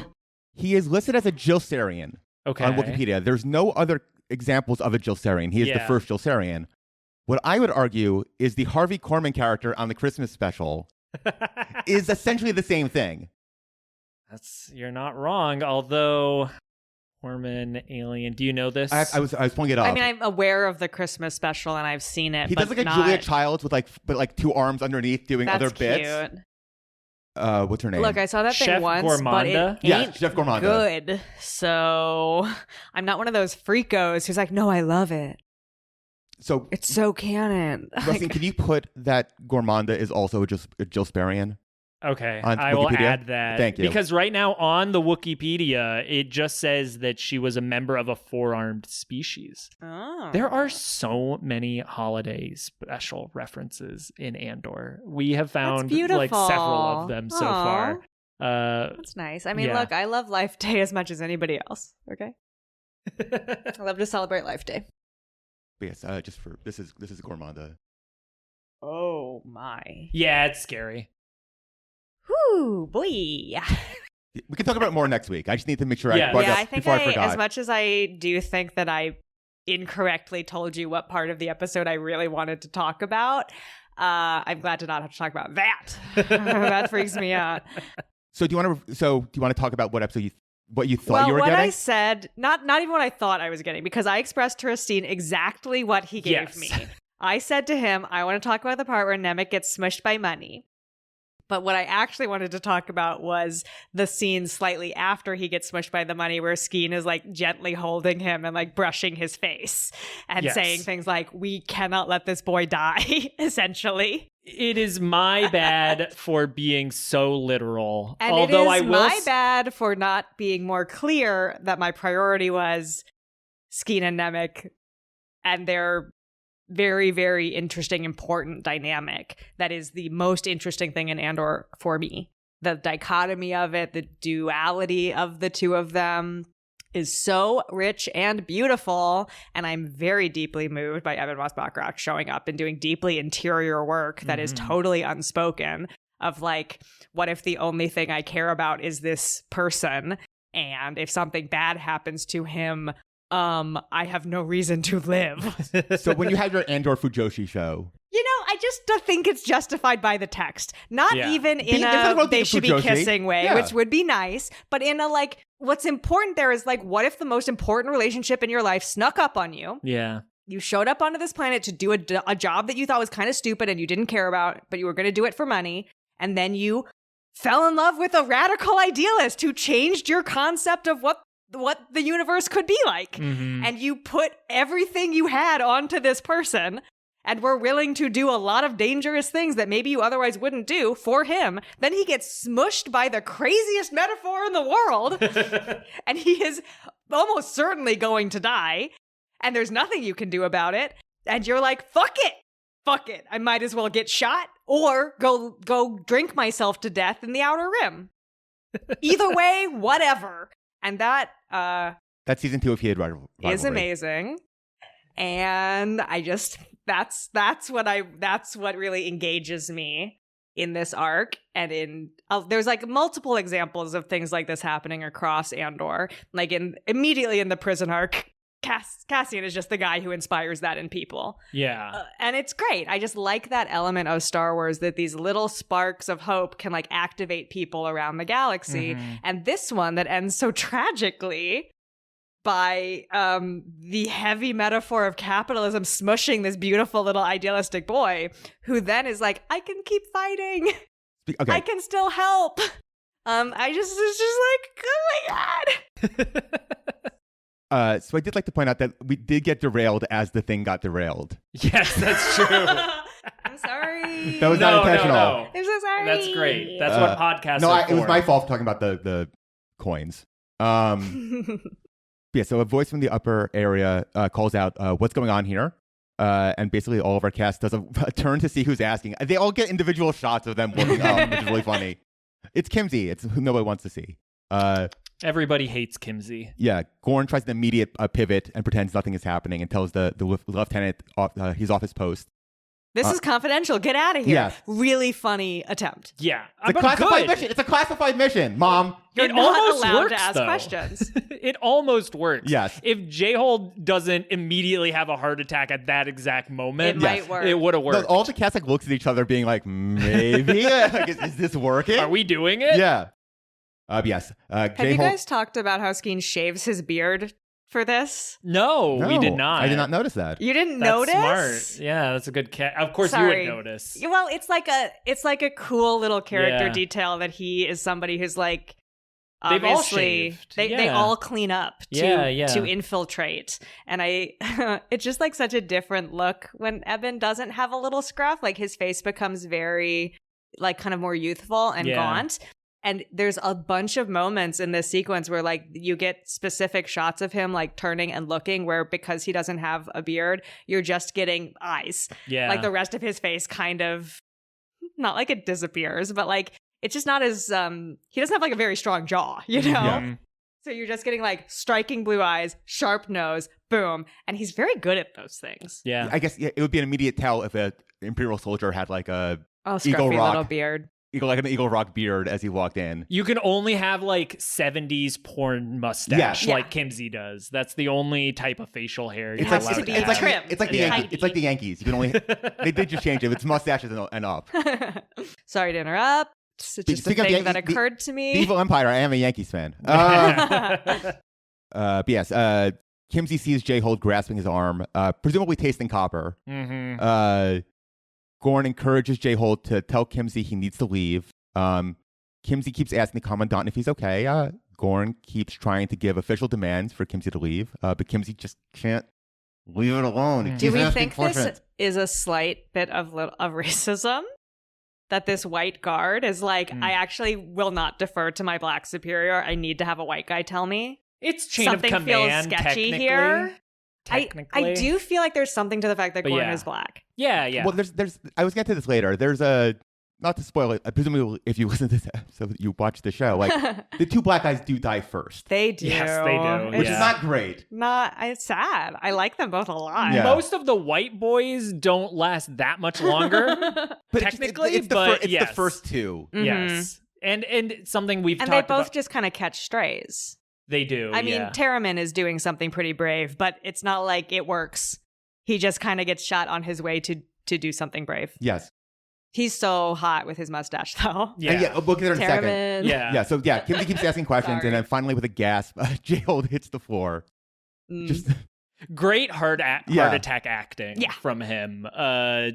he is listed as a Gilsarian on Okay. Wikipedia. There's no other examples of a Gilsarian. He is the first Gilsarian. What I would argue is the Harvey Korman character on the Christmas special is essentially the same thing. You're not wrong, although Corman alien. Do you know this? I was pulling it up. I mean, I'm aware of the Christmas special and I've seen it. He but does like a not... Julia Childs with like two arms underneath doing That's other bits. Cute. What's her name? Look, I saw that Chef thing once, but it Gourmanda? ain't Yeah, Chef Gourmanda. good. So I'm not one of those freakos who's like, no, I love it. So It's so canon. Rusteen, can you put that Gourmanda is also a Gilsparian? Okay, On I will Wikipedia? add that. Thank you. Because right now on the Wikipedia, it just says that she was a member of a four-armed species. Oh. There are so many holiday special references in Andor. We have found like several of them so far. That's nice. I mean, look, I love Life Day as much as anybody else. Okay, I love to celebrate Life Day. Yes, just for this is Gourmanda. Oh my! Yeah, it's scary. Whoo, boy! We can talk about it more next week. I just need to make sure I brought it up I think before I forgot. as much as I do think that I incorrectly told you what part of the episode I really wanted to talk about, I'm glad to not have to talk about that. That freaks me out. So do you want to talk about what episode what you thought you were what getting? I said, not even what I thought I was getting, because I expressed to Rusteen exactly what he gave me. I said to him, I want to talk about the part where Nemec gets smushed by money. But what I actually wanted to talk about was the scene slightly after he gets smushed by the money where Skeen is like gently holding him and like brushing his face and saying things like, we cannot let this boy die, essentially. It is my bad for being so literal. And although it is my bad for not being more clear that my priority was Skeen and Nemec and their very, very interesting, important dynamic. That is the most interesting thing in Andor for me. The dichotomy of it, the duality of the two of them is so rich and beautiful. And I'm very deeply moved by Evan Ross Bachrach showing up and doing deeply interior work that is totally unspoken of like, what if the only thing I care about is this person? And if something bad happens to him, I have no reason to live. So when you had your Andor Fujoshi show, you know, I just don't think it's justified by the text. Not even in they should be kissing way, which would be nice, but in a like, what's important there is like, what if the most important relationship in your life snuck up on you? Yeah. You showed up onto this planet to do a job that you thought was kind of stupid and you didn't care about, but you were going to do it for money. And then you fell in love with a radical idealist who changed your concept of what the universe could be like. And you put everything you had onto this person and were willing to do a lot of dangerous things that maybe you otherwise wouldn't do for him. Then he gets smushed by the craziest metaphor in the world and he is almost certainly going to die and there's nothing you can do about it. And you're like, fuck it. I might as well get shot or go drink myself to death in the Outer Rim. Either way, whatever. And that That's season 2 of Heated Rivalry. Is amazing. And that's what really engages me in this arc. And there's like multiple examples of things like this happening across Andor. Like immediately in the prison arc, Cassian is just the guy who inspires that in people. Yeah. And it's great. I just like that element of Star Wars, that these little sparks of hope can like activate people around the galaxy. Mm-hmm. And this one that ends so tragically by the heavy metaphor of capitalism smushing this beautiful little idealistic boy who then is like, I can keep fighting. Okay. I can still help. It's just like, oh my God. So I did like to point out that we did get derailed as the thing got derailed. Yes, that's true. I'm sorry. That was not intentional. No. I'm so sorry. That's great. That's what podcasts No, are for. it was my fault talking about the coins. Yeah, so a voice from the upper area calls out, what's going on here? And basically all of our cast does a turn to see who's asking. They all get individual shots of them looking up, which is really funny. It's Kimsey. It's who nobody wants to see. Everybody hates Kimsey. Yeah, Gorn tries an immediate pivot and pretends nothing is happening and tells the lieutenant he's off his post. This is confidential. Get out of here. Yeah. Really funny attempt. Yeah. It's a classified mission. It's a classified mission, Mom. You're not almost allowed works, to ask though. questions. It almost works. Yes. If J-Hold doesn't immediately have a heart attack at that exact moment, It might work. It would have worked. All the cast like looks at each other being like, maybe? Like, is this working? Are we doing it? Yeah. Yes. Have you guys talked about how Skeen shaves his beard for this? No, we did not. I did not notice that. You didn't That's notice? smart. Yeah, that's a good cat. Of course Sorry. you would notice. Well, it's like a cool little character Yeah. detail that he is somebody who's like, They've all obviously shaved. they Yeah. all clean up to Yeah. to infiltrate. And it's just like such a different look when Eben doesn't have a little scruff. Like his face becomes very like kind of more youthful and Yeah. gaunt. And there's a bunch of moments in this sequence where like you get specific shots of him like turning and looking where because he doesn't have a beard, you're just getting eyes. Yeah. Like the rest of his face kind of, not like it disappears, but like it's just not as, he doesn't have like a very strong jaw, you know? Yeah. So you're just getting like striking blue eyes, sharp nose, boom. And he's very good at those things. Yeah. I guess it would be an immediate tell if an Imperial soldier had like a Oh, Eagle scruffy Rock. little beard. like an Eagle Rock beard as he walked in. You can only have like 70s porn mustache Yeah. like Kimsey does. That's the only type of facial hair It you're has allowed to to be have. trimmed. It's like the Yeah. Yankees. It's like the Yankees. You can only they did just change it. It's mustaches and up. Sorry to interrupt. It's just a Speaking of thing that Yankees, occurred to The me. Evil Empire. I am a Yankees fan. But yes, Kimsey sees J-Hold grasping his arm, presumably tasting copper. Mm-hmm. Gorn encourages J-Hold to tell Kimsey he needs to leave. Kimsey keeps asking the Commandant if he's okay. Gorn keeps trying to give official demands for Kimsey to leave, but Kimsey just can't leave it alone. Do we think this is a slight bit of racism? That this white guard is like, I actually will not defer to my black superior. I need to have a white guy tell me. It's chain Something of command, feels sketchy technically. here. Technically. I do feel like there's something to the fact that But Gorn yeah. is black. Yeah. Well, there's. I was getting to this later. There's a. Not to spoil it, presumably if you listen to this episode, you watch the show. Like the two black guys do die first, They do. Yes, they do. which It's is not great. it's sad. I like them both a lot. Yeah. Most of the white boys don't last that much longer. But Technically, it's but the first two. Mhm. Yes. And something we've And they talked both about. just kind of catch strays. They do. I mean, yeah. Terramin is doing something pretty brave, but it's not like it works. He just kind of gets shot on his way to do something brave. Yes. He's so hot with his mustache, though. Yeah. And we'll get there in a second. Terramin. Yeah. Yeah. So Kimsey keeps asking questions, Sorry. and then finally, with a gasp, J-Hold hits the floor. Mm. Just Great heart attack acting Yeah. from him.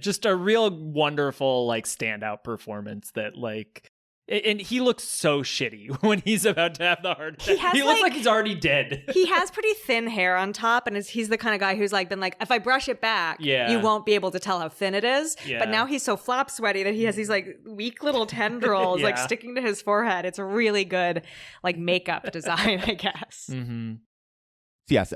Just a real wonderful like standout performance that like. And he looks so shitty when he's about to have the heart attack. He looks like he's already dead. He has pretty thin hair on top, and he's the kind of guy who's like been like, if I brush it back, Yeah. you won't be able to tell how thin it is. Yeah. But now he's so flop sweaty that he has these like weak little tendrils like Yeah. sticking to his forehead. It's a really good like makeup design, I guess. Mm-hmm. So yes.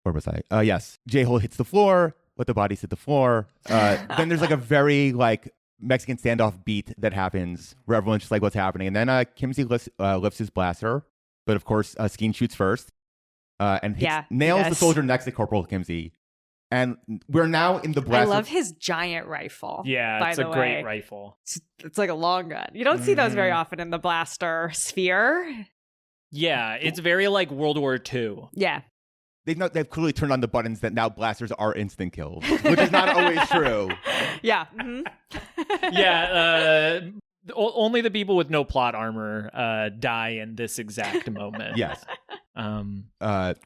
Where was I? Yes. J-Hold hits the floor. Let the bodies hit the floor. Then there's like a very like Mexican standoff beat that happens where everyone's just like, what's happening? And then Kimsey lifts his blaster. But of course, Skeen shoots first. and nails the soldier next to Corporal Kimsey. And we're now in the blast. I love his giant rifle. Yeah, it's a great rifle. It's like a long gun. You don't see those very often in the blaster sphere. Yeah, it's very like World War II. Yeah. They've clearly turned on the buttons that now blasters are instant kills, which is not always true. Yeah. Yeah, only the people with no plot armor die in this exact moment. Yes.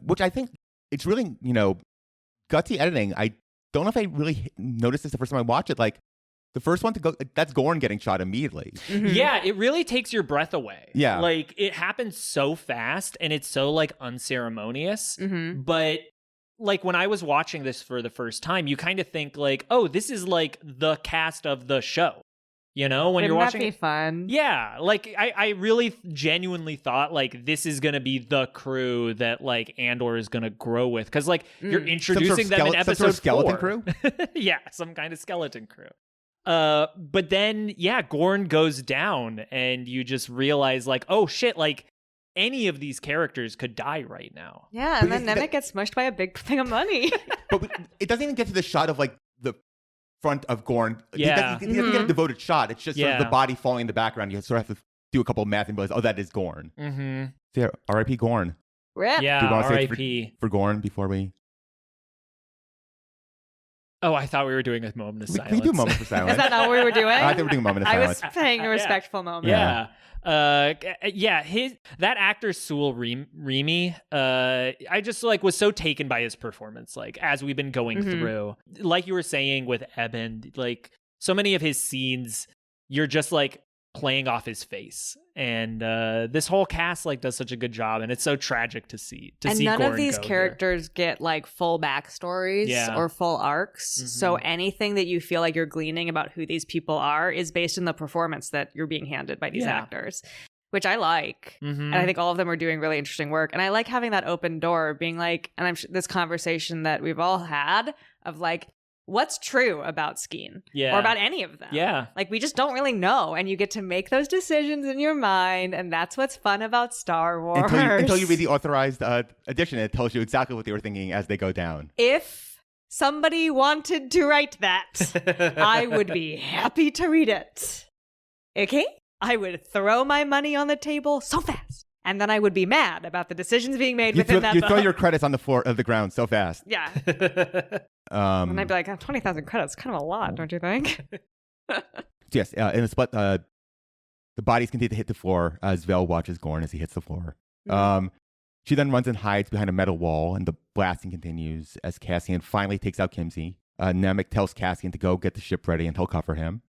Which I think it's really, gutsy editing. I don't know if I really noticed this the first time I watched it. Like, the first one to go, that's Gorn getting shot immediately. Mm-hmm. Yeah, it really takes your breath away. Yeah. Like, it happens so fast and it's so, like, unceremonious. Mm-hmm. But, like, when I was watching this for the first time, you kind of think, like, oh, this is, like, the cast of the show. When you're watching that'd be fun. Yeah, like I really genuinely thought like this is gonna be the crew that like Andor is gonna grow with, because like you're introducing them in episode 4. Skeleton crew. Yeah, some kind of skeleton crew. But then Gorn goes down, and you just realize like, oh shit, like any of these characters could die right now. Yeah, and then Nemec gets smushed by a big thing of money. But it doesn't even get to the shot of like the front of Gorn. Yeah. He doesn't get a devoted shot. It's just sort of the body falling in the background. You sort of have to do a couple of math and realize, oh, that is Gorn. Mm-hmm. So yeah, R.I.P. Gorn. Rip. Yeah, do you want to say R.I.P. for Gorn before we... Oh, I thought we were doing a moment of silence. We do a moment for silence. Is that not what we were doing? I think we're doing a moment of silence. I was paying a respectful moment. Yeah. That actor Sewell Remy, I just like was so taken by his performance, like as we've been going through, like you were saying with Eben, like so many of his scenes, you're just like playing off his face, and this whole cast like does such a good job, and it's so tragic to see. And none Gorn of these characters get like full backstories or full arcs. So anything that you feel like you're gleaning about who ththese people are is based in the performance that you're being handed by these actors, which I like. And I think all of them are doing really interesting work. And I like having that open door, being like, and I'm this conversation that we've all had of like, what's true about Skeen or about any of them? Yeah. Like, we just don't really know. And you get to make those decisions in your mind. And that's what's fun about Star Wars. Until you read the authorized edition, it tells you exactly what they were thinking as they go down. If somebody wanted to write that, I would be happy to read it. Okay? I would throw my money on the table so fast. And then I would be mad about the decisions being made within that book. You throw your credits on the floor of the ground so fast. Yeah. And I'd be like, 20,000 credits, kind of a lot, don't you think? Yes, and it's the bodies continue to hit the floor as Vel watches Gorn as he hits the floor. She then runs and hides behind a metal wall, and the blasting continues as Cassian finally takes out Kimsey. Nemec tells Cassian to go get the ship ready and he'll cover him.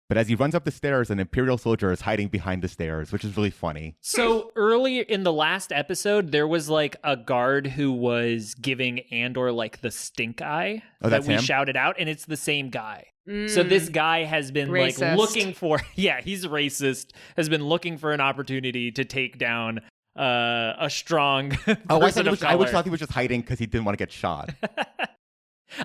But as he runs up the stairs, an Imperial soldier is hiding behind the stairs, which is really funny. So early in the last episode, there was like a guard who was giving Andor like the stink eye that we shouted out, and it's the same guy. So this guy has been racist. Like looking for, he's racist, has been looking for an opportunity to take down a strong person of color. I thought he was just hiding because he didn't want to get shot.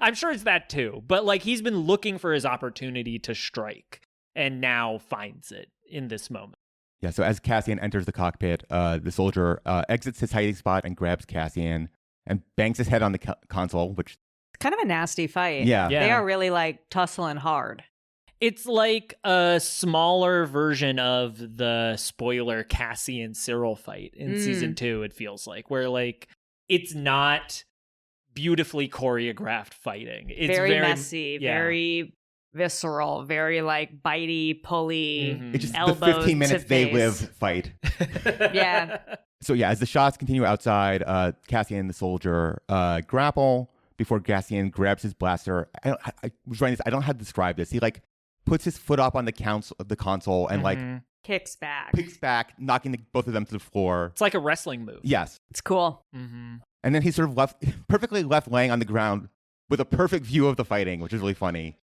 I'm sure it's that too, but like he's been looking for his opportunity to strike. And now finds it in this moment. Yeah, so as Cassian enters the cockpit, the soldier exits his hiding spot and grabs Cassian and bangs his head on the console, which... It's kind of a nasty fight. Yeah. They are really like tussling hard. It's like a smaller version of the spoiler Cassian Cyril fight in season 2, it feels like, where like it's not beautifully choreographed fighting. It's very messy, very... visceral, very like bitey, pulley, It's just elbow the 15 minutes to they face. live fight. Yeah. So as the shots continue outside, Cassian and the soldier grapple before Cassian grabs his blaster. I was writing this. I don't know how to describe this. He like puts his foot up on the console and like kicks back, knocking both of them to the floor. It's like a wrestling move. Yes. It's cool. And then he's sort of perfectly left laying on the ground with a perfect view of the fighting, which is really funny.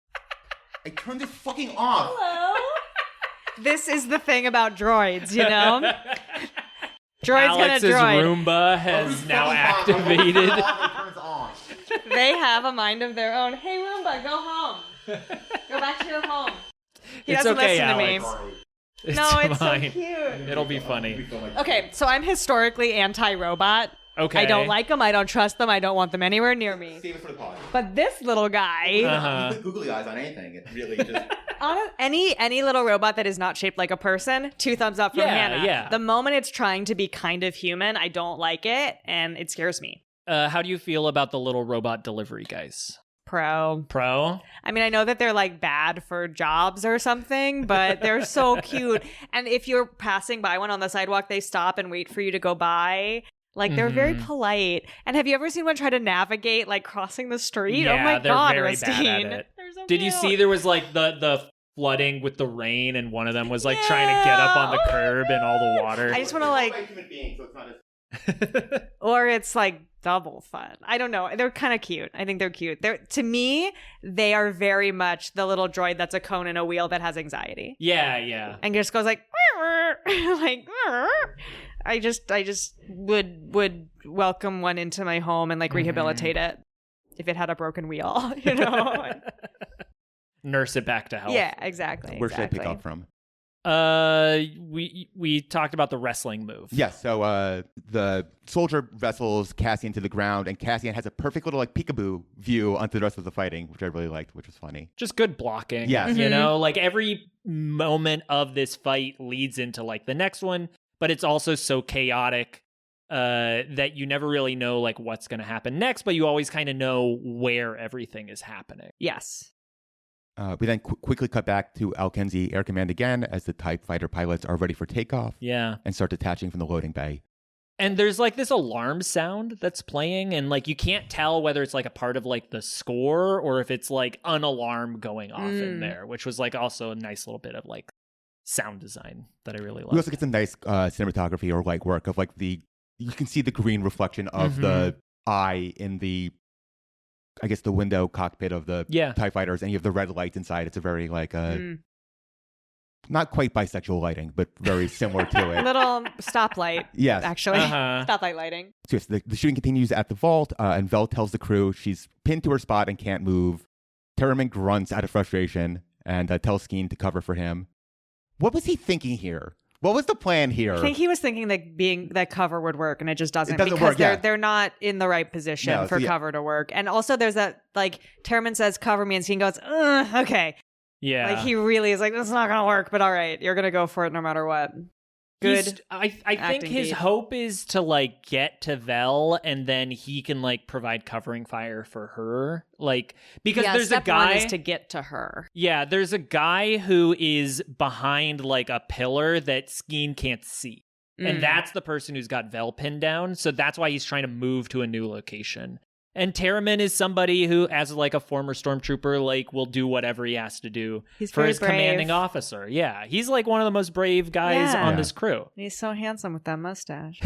I turned this fucking off. Hello? This is the thing about droids, you know? Droid's Alex's gonna droid. Roomba has now activated. They have a mind of their own. Hey, Roomba, go home. Go back to your home. He It's doesn't okay, listen Alex. to me. It's No, it's fine. so cute. It'll be funny. Okay, so I'm historically anti-robot. Okay. I don't like them. I don't trust them. I don't want them anywhere near me. Save it for the pod. But this little guy, You put googly eyes on anything. It really just... any little robot that is not shaped like a person, 2 thumbs up from Hannah. Yeah. The moment it's trying to be kind of human, I don't like it, and it scares me. How do you feel about the little robot delivery guys? Pro. I mean, I know that they're like bad for jobs or something, but they're so cute. And if you're passing by one on the sidewalk, they stop and wait for you to go by. Like, they're very polite. And have you ever seen one try to navigate, like, crossing the street? Yeah, oh my they're God, very Rusteen. bad at it. They're so Did you cute. see there was like the flooding with the rain, and one of them was like trying to get up on the curb and all the water? I just want to like, human being, so it's not as... or it's like double fun. I don't know. They're kind of cute. I think they're cute. To me, they are very much the little droid that's a cone and a wheel that has anxiety. Yeah. And just goes like, like, I just would welcome one into my home and like rehabilitate it if it had a broken wheel, you know. Nurse it back to health. Yeah, exactly. Where should I pick up from? We talked about the wrestling move. Yes, so the soldier wrestles Cassian to the ground, and Cassian has a perfect little like peekaboo view onto the rest of the fighting, which I really liked, which was funny. Just good blocking. Yes. You know, like every moment of this fight leads into like the next one, but it's also so chaotic that you never really know like what's going to happen next, but you always kind of know where everything is happening. Yes. We then quickly cut back to Alkenzi Air Command again as the TIE fighter pilots are ready for takeoff. Yeah. And start detaching from the loading bay. And there's like this alarm sound that's playing, and like you can't tell whether it's like a part of like the score or if it's like an alarm going off in there, which was like also a nice little bit of like sound design that I really love. We also get some nice cinematography or like work of like you can see the green reflection of the eye in the, I guess, the window cockpit of the TIE fighters, and you have the red lights inside. It's a very like not quite bisexual lighting, but very similar to it. Little stoplight. Yes. Actually. Stoplight lighting. So yes, the shooting continues at the vault, and Vel tells the crew she's pinned to her spot and can't move. Terramin grunts out of frustration and tells Skeen to cover for him. What was he thinking here? What was the plan here? I think he was thinking that cover would work, and it just doesn't. It doesn't because work, they're not in the right position for cover to work. And also, there's that like Terramin says, "Cover me," and Skeen goes, okay. Yeah, like he really is like, "This is not gonna work," but all right, you're gonna go for it no matter what. Good. I think his hope is to like get to Vel, and then he can like provide covering fire for her. Like, because there's a guy one is to get to her. Yeah, there's a guy who is behind like a pillar that Skeen can't see. And that's the person who's got Vel pinned down. So that's why he's trying to move to a new location. And Terramin is somebody who, as like a former stormtrooper, like will do whatever he has to do for his commanding officer. Yeah, he's like one of the most brave guys on this crew. And he's so handsome with that mustache.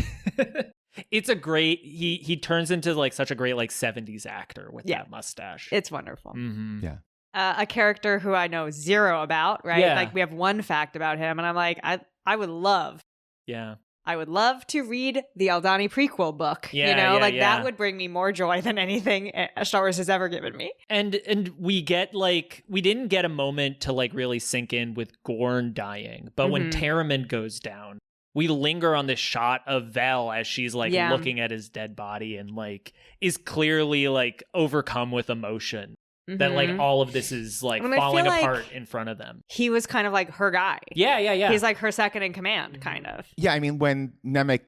It's a great, he turns into like such a great like 70s actor with that mustache. It's wonderful. Yeah. A character who I know zero about, right? Yeah. Like we have one fact about him, and I'm like, I would love. Yeah. I would love to read the Aldani prequel book. That would bring me more joy than anything Star Wars has ever given me. And we get like, we didn't get a moment to like really sink in with Gorn dying, but when Terramin goes down, we linger on this shot of Vel as she's like looking at his dead body and like is clearly like overcome with emotion. That like all of this is like falling apart in front of them. He was kind of like her guy. Yeah. He's like her second in command, kind of. Yeah, I mean, when Nemec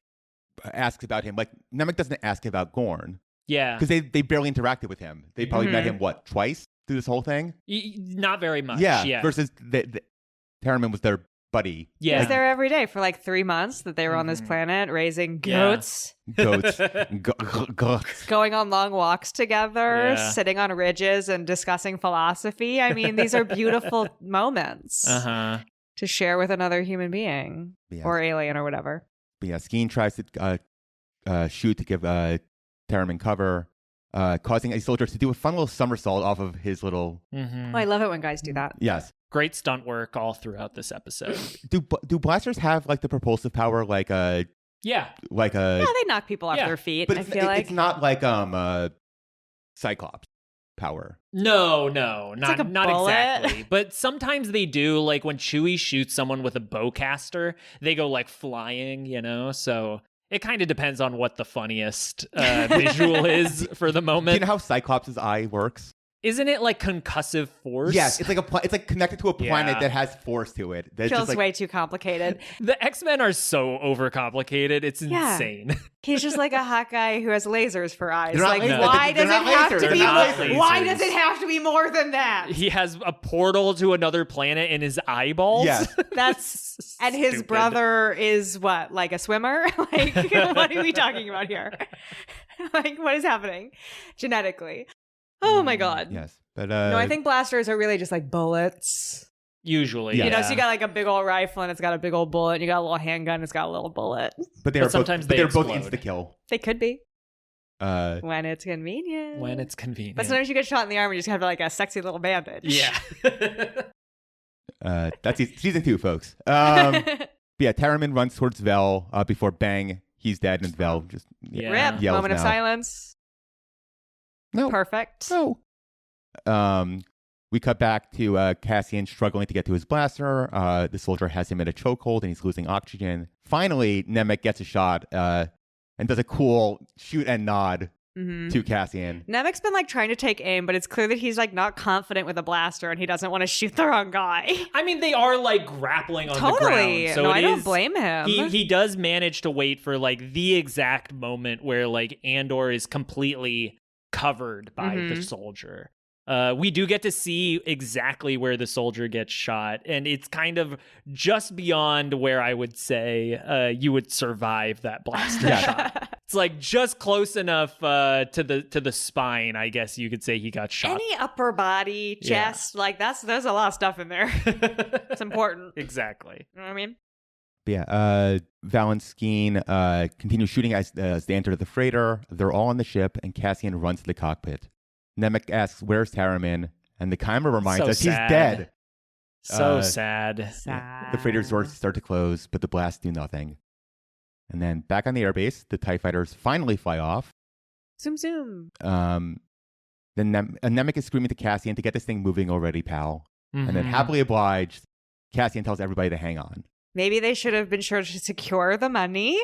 asks about him, like Nemec doesn't ask about Gorn. Yeah. Because they barely interacted with him. They probably met him, twice through this whole thing? Not very much. Yeah. Versus Terramin was their buddy. Yeah. He was there every day for like 3 months that they were on this planet raising goats. Goats. Going on long walks together, sitting on ridges and discussing philosophy. I mean, these are beautiful moments to share with another human being or alien or whatever. But yeah, Skeen tries to shoot to give Terramin cover, causing a soldier to do a fun little somersault off of his little... Oh, I love it when guys do that. Yes. Great stunt work all throughout this episode. Do blasters have like the propulsive power like a... Yeah. Like a... Yeah, they knock people off their feet, but I feel like. It's not like Cyclops power. No, like a not bullet. exactly. But sometimes they do, like when Chewie shoots someone with a bowcaster, they go like flying, you know? So It kind of depends on what the funniest visual is for the moment. Do you know how Cyclops' eye works? Isn't it like concussive force? Yes, it's like connected to a planet that has force to it. That's Feels just way too complicated. The X-Men are so overcomplicated. It's insane. He's just like a hot guy who has lasers for eyes. They're not Like, lasers. why They're does not it have lasers. to be They're not more? lasers. Why does it have to be more than that? He has a portal to another planet in his eyeballs. Yes. That's and his Stupid. brother is what, like a swimmer? Like, what are we talking about here? Like, what is happening genetically? Oh my god. Yes. But No, I think blasters are really just like bullets. Usually, Yeah. You know, so you got like a big old rifle and it's got a big old bullet, and you got a little handgun, it's got a little bullet. but sometimes they're both explode. insta-kill. They could be Uh, when it's convenient. when it's convenient. But sometimes you get shot in the arm and you just have like a sexy little bandage. Yeah. that's season 2, folks. But yeah, Terriman runs towards Vel before bang, he's dead, and Vel just Yeah. Rip. yells Moment of now. silence. No. Perfect. No. We cut back to Cassian struggling to get to his blaster. The soldier has him in a chokehold and he's losing oxygen. Finally, Nemec gets a shot and does a cool shoot and nod to Cassian. Nemec's been like trying to take aim, but it's clear that he's like not confident with a blaster and he doesn't want to shoot the wrong guy. I mean, they are like grappling on the Totally. ground. So No, it I don't is- blame him. He does manage to wait for like the exact moment where like Andor is completely covered by the soldier. We do get to see exactly where the soldier gets shot, and it's kind of just beyond where I would say you would survive that blaster shot. It's like just close enough to the spine, I guess you could say he got shot. Any upper body, chest, like there's a lot of stuff in there. It's important. Exactly. You know what I mean? Yeah, Val and Skeen continue shooting as they enter the freighter. They're all on the ship, and Cassian runs to the cockpit. Nemec asks, "Where's Terriman?" And the camera reminds So us sad. he's dead. So sad. The freighter's doors start to close, but the blasts do nothing. And then back on the airbase, the TIE fighters finally fly off. Zoom zoom. Then Nemec is screaming to Cassian to get this thing moving already, pal. And then Mhm. happily obliged, Cassian tells everybody to hang on. Maybe they should have been sure to secure the money,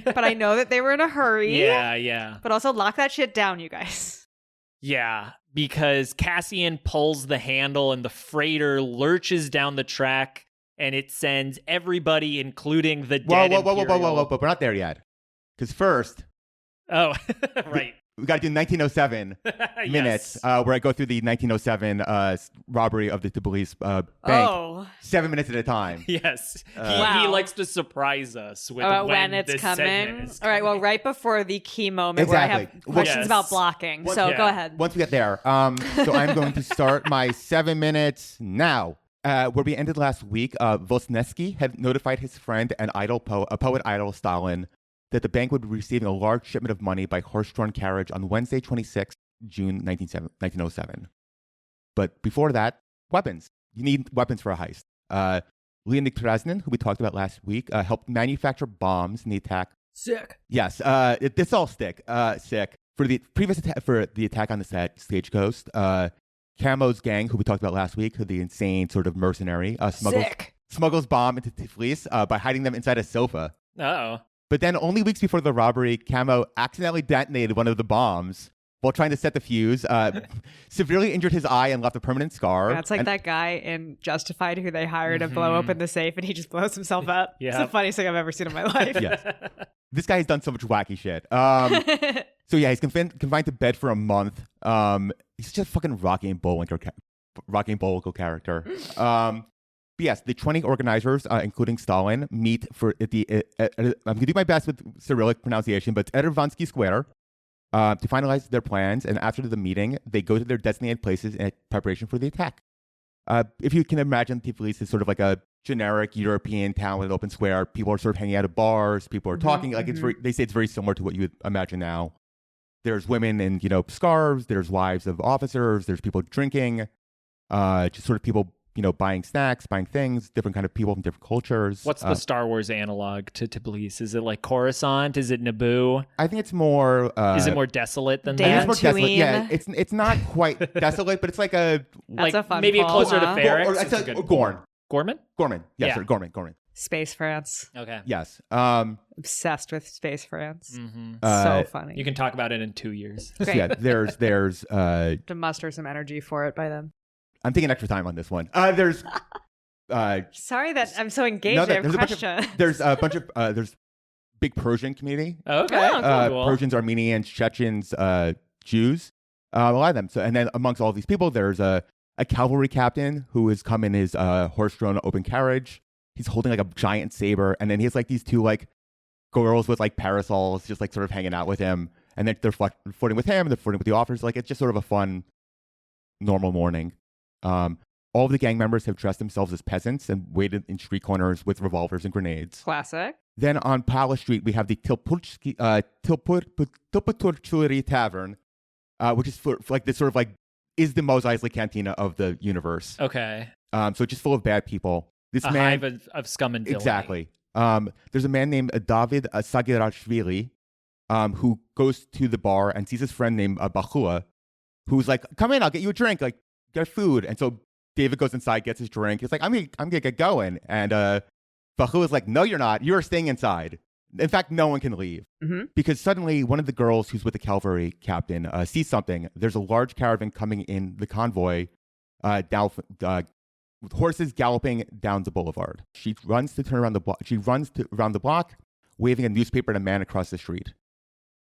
but I know that they were in a hurry. Yeah. But also lock that shit down, you guys. Yeah, because Cassian pulls the handle and the freighter lurches down the track and it sends everybody, including the dead Imperial. But we're not there yet. Because first, Oh, right. we got to do 1907 minutes, Yes. where I go through the 1907 robbery of the Tbilisi bank, Oh. 7 minutes at a time. Yes. He Wow. likes to surprise us with When it's this coming. segment is All right, well, coming. right before the key moment where I have Exactly. questions Yes. about blocking. Well, So yeah. go ahead. Once we get there, so I'm going to start my 7 minutes now. Where we ended last week, Vosnesky had notified his friend and poet idol Stalin, that the bank would be receiving a large shipment of money by horse-drawn carriage on Wednesday, 26 June 1907. But before that, weapons. You need weapons for a heist. Leonid Krasnin, who we talked about last week, helped manufacture bombs in the attack. Sick. Yes, this all sick. For the previous for the attack on the stagecoach, Camo's gang, who we talked about last week, the insane sort of mercenary, smuggles bomb into Tbilisi by hiding them inside a sofa. Uh-oh. But then only weeks before the robbery, Camo accidentally detonated one of the bombs while trying to set the fuse, severely injured his eye and left a permanent scar. That's like that guy in Justified who they hired to blow open the safe and he just blows himself up. Yeah. It's the funniest thing I've ever seen in my life. Yes. This guy has done so much wacky shit. So yeah, he's confined to bed for a month. He's just a fucking Rocky and Bullwinkle character. But yes, the 20 organizers, including Stalin, meet for I'm going to do my best with Cyrillic pronunciation, but it's Edervansky Square, to finalize their plans. And after the meeting, they go to their designated places in preparation for the attack. If you can imagine, Tbilisi is sort of like a generic European town with an open square. People are sort of hanging out at bars. People are talking. Like they say it's very similar to what you would imagine now. There's women in, scarves. There's wives of officers. There's people drinking. Just sort of people, buying snacks, buying things, different kind of people from different cultures. What's the Star Wars analog to Tbilisi? Is it like Coruscant? Is it Naboo? I think it's more. Is it more desolate than Dan It's more that? desolate. Yeah, it's not quite desolate, but it's like a That's a fun maybe call, closer to huh? Ferrex. It's It's a a good Gorn. Gorman? Gorman. Yes, Yeah. sir. Gorman. Space France. Okay. Yes. Obsessed with Space France. Mm-hmm. So funny. You can talk about it in 2 years. Great. Yeah, there's To muster some energy for it by then. I'm taking extra time on this one. There's Sorry that I'm so engaged. no, I have there's questions. there's a bunch of there's big Persian community. Okay. Cool. Persians, Armenians, Chechens, Jews, a lot of them. So, and then amongst all these people, there's a cavalry captain who has come in his horse-drawn open carriage. He's holding like a giant saber, and then he has like these two like girls with like parasols, just like sort of hanging out with him. And then they're flirting with him, and they're flirting with the officers. Like it's just sort of a fun, normal morning. All of the gang members have dressed themselves as peasants and waited in street corners with revolvers and grenades. Classic. Then on Palace Street, we have the Tilputuri Tavern, which is for like this sort of like is the Mos Eisley Cantina of the universe. Okay. So just full of bad people. This a man, hive of scum and villainy. exactly. There's a man named David Sagirashvili, who goes to the bar and sees his friend named Bahua, who's like, "Come in, I'll get you a drink, like get food." And so David goes inside, gets his drink. He's like, I'm gonna get going. And Bahua is like, "No, you're not. You're staying inside. In fact, no one can leave." Mm-hmm. Because suddenly one of the girls who's with the cavalry captain sees something. There's a large caravan coming in the convoy down, with horses galloping down the boulevard. She runs to turn around the block. She runs around the block, waving a newspaper at a man across the street.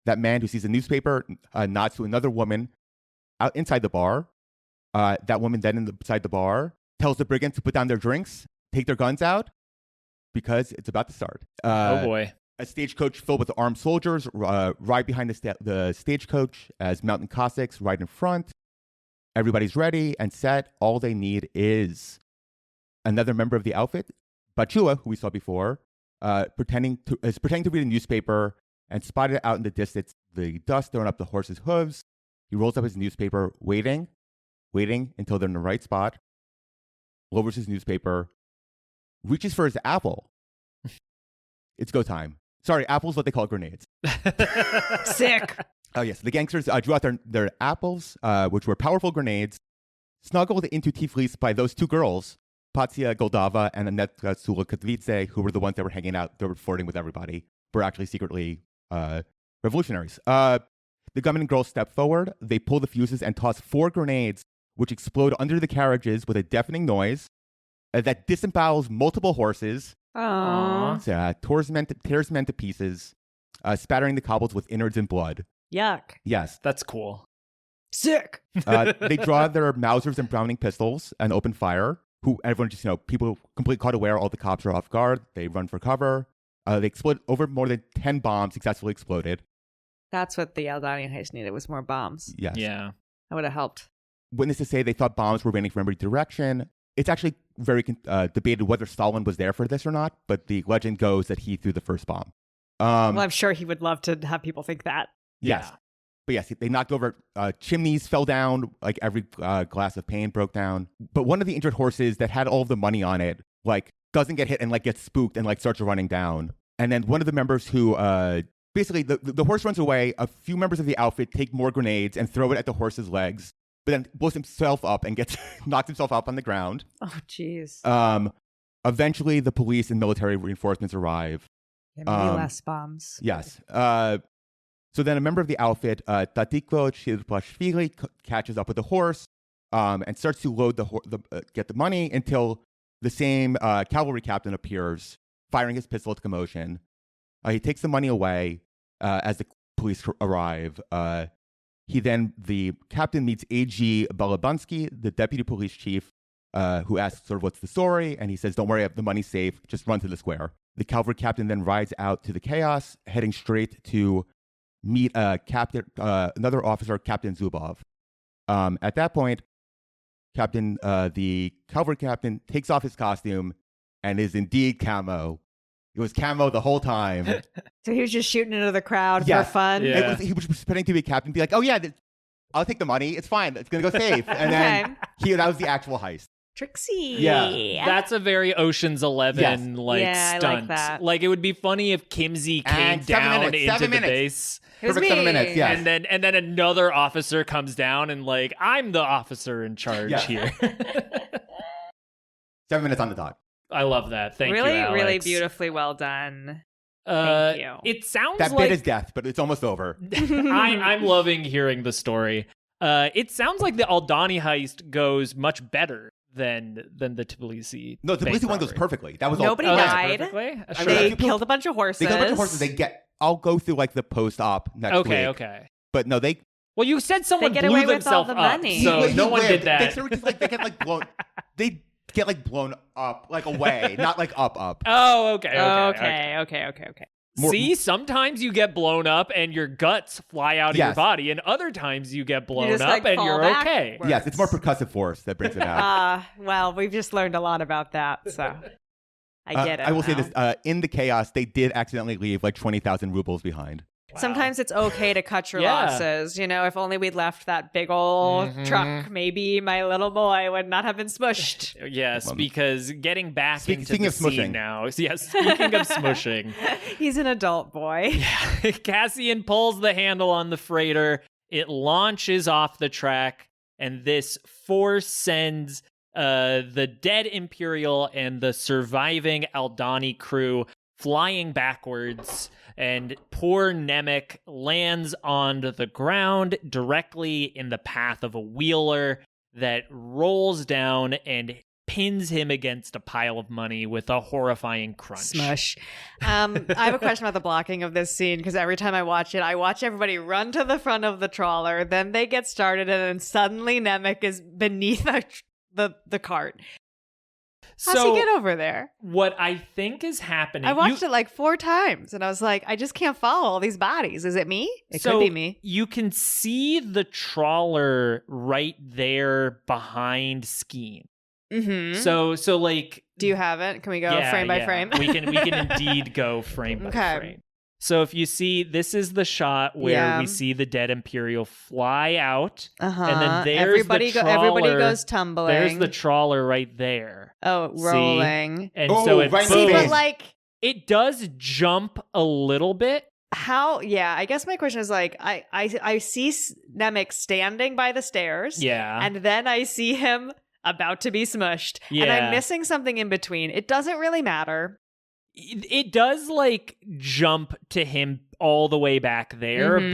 That man who sees a newspaper nods to another woman out inside the bar. That woman then inside the bar tells the brigands to put down their drinks, take their guns out, because it's about to start. Oh boy. A stagecoach filled with armed soldiers ride behind the stagecoach as mountain Cossacks ride in front. Everybody's ready and set. All they need is another member of the outfit, Bachua, who we saw before, pretending to read a newspaper and spotted out in the distance the dust throwing up the horse's hooves. He rolls up his newspaper, waiting until they're in the right spot, lowers his newspaper, reaches for his apple. It's go time. Sorry, apple's what they call grenades. Sick. Oh, yes. The gangsters drew out their apples, which were powerful grenades, snuggled into Tiflis by those two girls, Patsia Goldava and Anetka Sulakadvidze, who were the ones that were hanging out, that were flirting with everybody, were actually secretly revolutionaries. The gunmen and girls step forward. They pull the fuses and toss 4 grenades, which explode under the carriages with a deafening noise that disembowels multiple horses. Aww. Tears men to pieces, spattering the cobbles with innards and blood. Yuck. Yes. That's cool. Sick. They draw their Mausers and Browning pistols and open fire. Everyone just, people completely caught aware. All the cops are off guard. They run for cover. They explode over more than 10 bombs successfully exploded. That's what the Aldani heist needed, was more bombs. Yes. Yeah. That would have helped. Witnesses say they thought bombs were raining from every direction. It's actually very debated whether Stalin was there for this or not, but the legend goes that he threw the first bomb. Well, I'm sure he would love to have people think that. Yes. Yeah. But yes, they knocked over chimneys, fell down, like every glass of paint broke down. But one of the injured horses that had all of the money on it, like, doesn't get hit and like gets spooked and like starts running down. And then one of the members who basically the horse runs away. A few members of the outfit take more grenades and throw it at the horse's legs, but then blows himself up and gets knocks himself up on the ground. Oh, jeez. Eventually, the police and military reinforcements arrive. There may be less bombs. Yes. So then a member of the outfit, Tatiklo Chirplashvili, catches up with the horse and starts to load get the money until the same cavalry captain appears, firing his pistol at commotion. He takes the money away as the police arrive. The captain meets A.G. Balabansky, the deputy police chief, who asks sort of what's the story, and he says, "Don't worry, the money's safe, just run to the square." The cavalry captain then rides out to the chaos, heading straight to meet another officer, Captain Zubov. At that point, the cavalry captain takes off his costume and is indeed camo. It was camo the whole time. So he was just shooting into the crowd Yeah. for fun? Yeah. He was pretending to be a captain, be like, "Oh yeah, I'll take the money. It's fine. It's going to go safe." And then that was the actual heist. Tricksy. Yeah. That's a very Ocean's 11 Yes. Yeah, I stunt. like that. Like, it would be funny if Kimsey came And down into 7 the minutes. base. It was Perfect 7 me. minutes, yes. And then another officer comes down and like, I'm the officer in charge Yeah. here. 7 minutes on the dot. I love that. Thank you, really, Alex. really beautifully well done. Thank you. It sounds That like bit is death, but it's almost over. I'm loving hearing the story. It sounds like the Aldani heist goes much better than the Tbilisi. No, the bank Tbilisi one goes robbery. perfectly. That was Nobody all. died. Perfectly? I Sure. mean, They people- killed a bunch of horses. They got a bunch of horses. I'll go through like the post-op next week. Okay. But no, they Well, you said someone get blew away with all themselves the up, money. so He no one lived. did that. They sort of just, like, they get like blown. They get like blown up, like away, not like up. Oh, okay. Okay. More- See, sometimes you get blown up and your guts fly out of your Yes. body, and other times you get blown just, up like, and fall you're back. okay. Works. Yes, it's more percussive force that brings it out. Well, we've just learned a lot about that, so I get it. I will say now. this: in the chaos, they did accidentally leave like 20,000 rubles behind. Wow. Sometimes it's okay to cut your Yeah. losses. If only we'd left that big old Mhm. truck, maybe my little boy would not have been smushed. Yes, because getting back into Speaking the of scene smushing. now. Yes, speaking of smushing. He's an adult boy. Cassian pulls the handle on the freighter. It launches off the track, and this force sends the dead Imperial and the surviving Aldani crew flying backwards. And poor Nemec lands on the ground directly in the path of a wheeler that rolls down and pins him against a pile of money with a horrifying crunch. Smush. I have a question about the blocking of this scene, because every time I watch it, I watch everybody run to the front of the trawler, then they get started, and then suddenly Nemec is beneath the cart. How's he get over there? What I think is happening... I watched it like 4 times, and I was like, I just can't follow all these bodies. Is it me? It So could be me. You can see the trawler right there behind Skeen. Mm-hmm. So like... Do you have it? Can we go yeah, frame by yeah. frame? we can indeed go frame by Okay. frame. So if you see, this is the shot where Yeah. we see the dead Imperial fly out. Uh-huh. And then there's everybody the everybody trawler. goes tumbling. There's the trawler right there. Oh, rolling. And Oh, so it right in the See, face. but like, it does jump a little bit. how? Yeah, I guess my question is like, I see Nemec standing by the stairs. Yeah. And then I see him about to be smushed. And Yeah. I'm missing something in between. It doesn't really matter. It does like jump to him all the way back there, Mhm.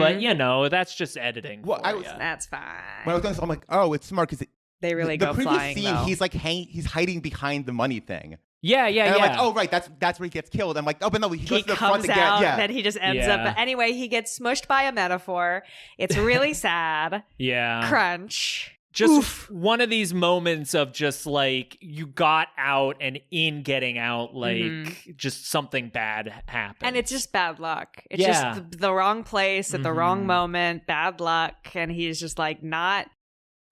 but that's just editing. Well, for I was- ya. That's fine. When I was doing this, I'm like, oh, it's smart because They really the go previous flying, scene, though. he's like he's hiding behind the money thing. Yeah. And I'm like, oh, right, that's where he gets killed. I'm like, oh, but no, he goes He to the front comes again. out, Yeah. then he just ends Yeah. up. But anyway, he gets smushed by a metaphor. It's really sad. Yeah. Crunch. Just Oof. one of these moments of just like you got out, and in getting out, like just something bad happened. And it's just bad luck. It's Yeah. just the wrong place at the wrong Mhm. moment, bad luck. And he's just like not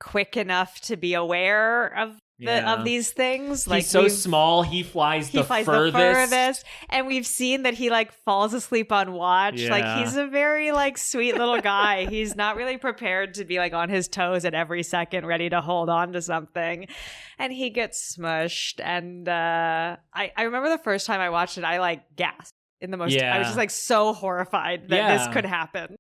quick enough to be aware of Yeah. these things. He's Like so we've- small, he flies He the flies furthest. the furthest, and we've seen that he like falls asleep on watch. Yeah. Like he's a very like sweet little guy. He's not really prepared to be like on his toes at every second, ready to hold on to something. And he gets smushed. And I remember the first time I watched it, I like gasped in the most. Yeah. I was just like so horrified that Yeah. this could happen.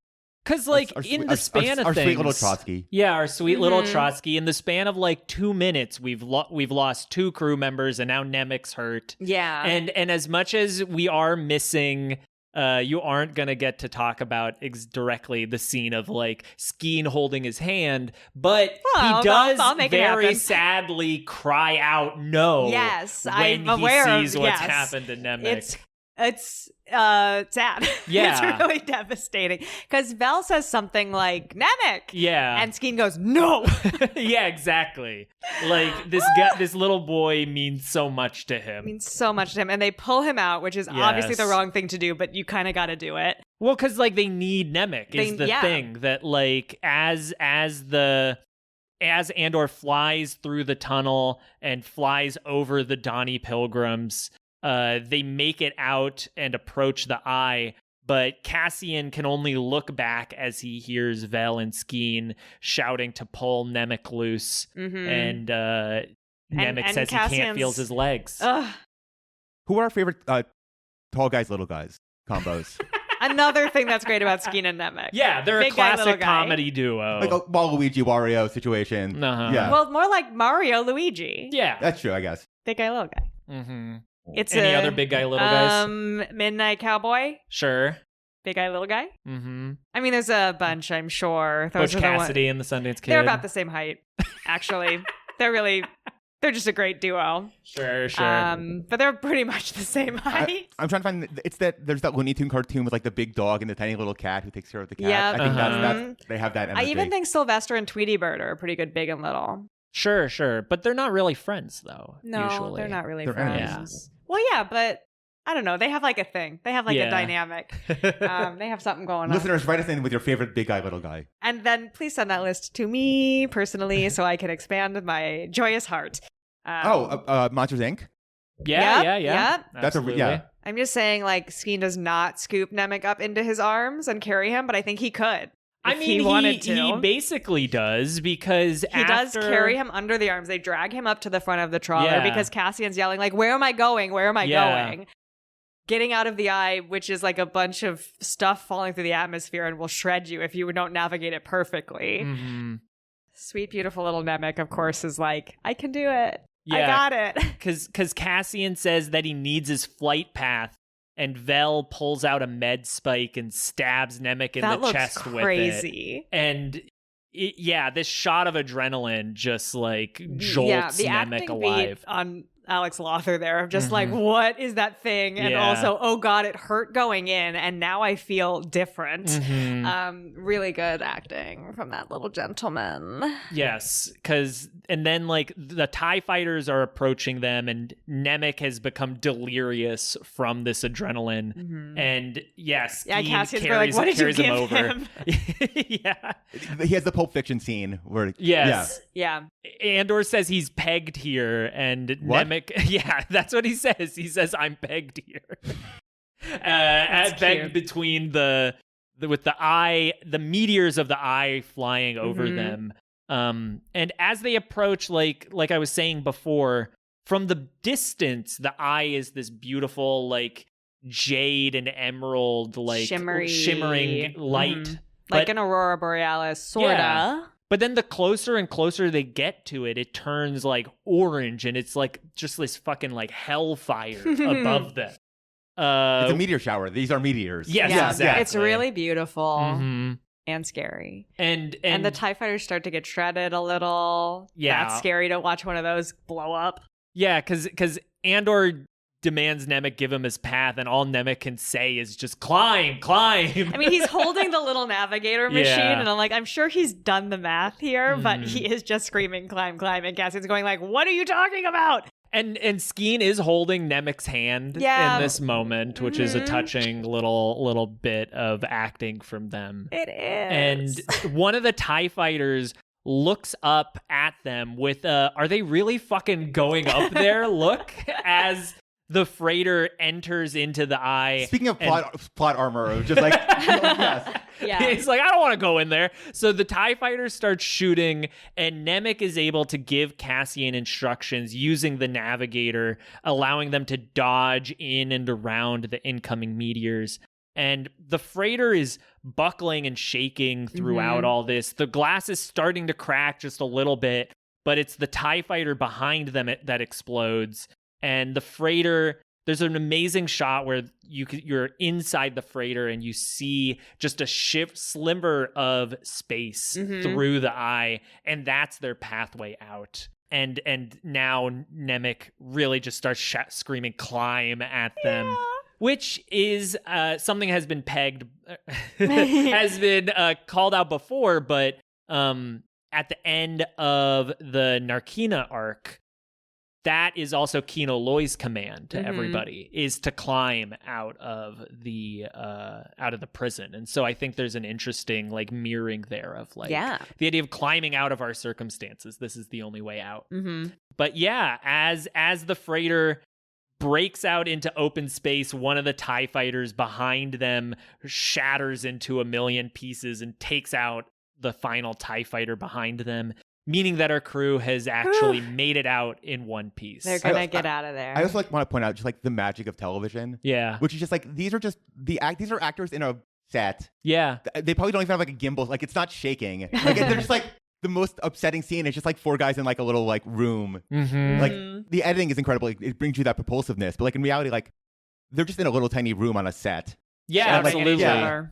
Because like Our in sweet- the span of our things, sweet little Trotsky. Yeah, our sweet little Mhm. Trotsky. In the span of like 2 minutes, we've lost 2 crew members, and now Nemec's hurt. Yeah. And as much as we are missing, you aren't gonna get to talk about directly the scene of like Skeen holding his hand, but Well, he does I'll make it very happen. sadly cry out no. Yes, when I'm he aware of- sees what's yes. happened to Nemec. It's sad. Yeah. It's really devastating. Because Vel says something like, Nemec! Yeah. And Skeen goes, no! Yeah, exactly. Like this little boy means so much to him. It means so much to him. And they pull him out, which is obviously Yes. the wrong thing to do, but you kind of got to do it. Well, because like they need Nemec is the yeah. thing that like as Andor flies through the tunnel and flies over the Donny Pilgrims, they make it out and approach the Eye, but Cassian can only look back as he hears Vel and Skeen shouting to pull Nemec loose, Mhm. and Nemec and says he can't Cassian's- feel his legs. Ugh. Who are our favorite tall guys, little guys combos? Another thing that's great about Skeen and Nemec. Yeah, they're Big a guy, little classic guy. comedy duo. Like a Waluigi Wario situation. Uh-huh. Yeah, Well, more like Mario Luigi. Yeah. that's true, I guess. Big guy, little guy. Mm-hmm. It's Any other big guy, little guys? Midnight Cowboy, Sure. big guy, little guy. Mm-hmm. I mean, there's a bunch, I'm sure. Butch Cassidy and the Sundance Kid. They're about the same height, actually. They're just a great duo. Sure. But they're pretty much the same height. I'm trying to find. There's that Looney Tune cartoon with like the big dog and the tiny little cat who takes care of the cat. Yep. I think that's they have that. I even think Sylvester and Tweety Bird are pretty good, big and little. Sure. But they're not really friends, though. No, usually. they're not really They're friends. enemies. Well, yeah, but I don't know. They have like a thing. They have like a dynamic. They have something going on. Listeners, write us in with your favorite big guy, little guy. And then please send that list to me personally so I can expand my joyous heart. Monsters Inc. Yeah. That's Absolutely. I'm just saying, like, Skeen does not scoop Nemec up into his arms and carry him, but I think he could. I mean, he wanted to. He basically does because he does carry him under the arms. They drag him up to the front of the trawler because Cassian's yelling, like, where am I going? Where am I going? Getting out of the eye, which is like a bunch of stuff falling through the atmosphere and will shred you if you don't navigate it perfectly. Mm-hmm. Sweet, beautiful little Nemec, of course, is like, I can do it. Yeah, I got it. Because Cassian says that he needs his flight path, and Vel pulls out a med spike and stabs Nemec in the chest with it. Crazy. And this shot of adrenaline just like jolts the Nemec alive. Beat on Alex Lothar there of just like, what is that thing? And also, oh God, it hurt going in, and now I feel different. Mm-hmm. Really good acting from that little gentleman. Yes, and then like the TIE fighters are approaching them, and Nemec has become delirious from this adrenaline. Mm-hmm. And Skeen Cassian's carries, like, what did carries you him give over. him? Yeah. He has the Pulp Fiction scene where Yeah. Andor says he's pegged here, and what? Nemec, that's what he says. He says, I'm pegged here. Pegged between with the eye, the meteors of the eye flying over them. And as they approach, like I was saying before, from the distance, the eye is this beautiful, like jade and emerald, like shimmering light. Like an Aurora Borealis, sorta. Yeah. But then the closer and closer they get to it, it turns like orange, and it's like just this fucking like hellfire above them. It's a meteor shower. These are meteors. Yes, exactly. It's really beautiful and scary. And the TIE fighters start to get shredded a little. Yeah. That's scary to watch one of those blow up. Yeah, because Andor demands Nemec give him his path, and all Nemec can say is just climb. I mean, he's holding the little navigator machine, and I'm like, I'm sure he's done the math here, but he is just screaming, climb, and Cassian's going like, what are you talking about? And Skeen is holding Nemec's hand in this moment, which is a touching little bit of acting from them. It is. And one of the TIE fighters looks up at them with are they really fucking going up there? Look, as the freighter enters into the eye. Speaking of plot armor, just like, yes. Yeah. He's like, I don't want to go in there. So the TIE fighters start shooting, and Nemec is able to give Cassian instructions using the navigator, allowing them to dodge in and around the incoming meteors. And the freighter is buckling and shaking throughout all this. The glass is starting to crack just a little bit, but it's the TIE fighter behind them that explodes. And the freighter, there's an amazing shot where you're inside the freighter and you see just a sliver of space through the eye, and that's their pathway out. And now Nemec really just starts screaming "climb" at them, which is something has been pegged, has been called out before, but at the end of the Narkina arc, that is also Kino Loy's command to everybody, is to climb out of the prison. And so I think there's an interesting like mirroring there of like the idea of climbing out of our circumstances. This is the only way out. But yeah, as the freighter breaks out into open space, one of the TIE fighters behind them shatters into a million pieces and takes out the final TIE fighter behind them, meaning that our crew has actually made it out in one piece. They're gonna get out of there. I also want to point out just like the magic of television. Yeah. Which is just like, these are actors in a set. Yeah. They probably don't even have like a gimbal. Like, it's not shaking. Like, they're just like the most upsetting scene. It's just like 4 guys in like a little like room. Mm-hmm. Like the editing is incredible. It brings you that propulsiveness. But like in reality, like they're just in a little tiny room on a set. Yeah, absolutely.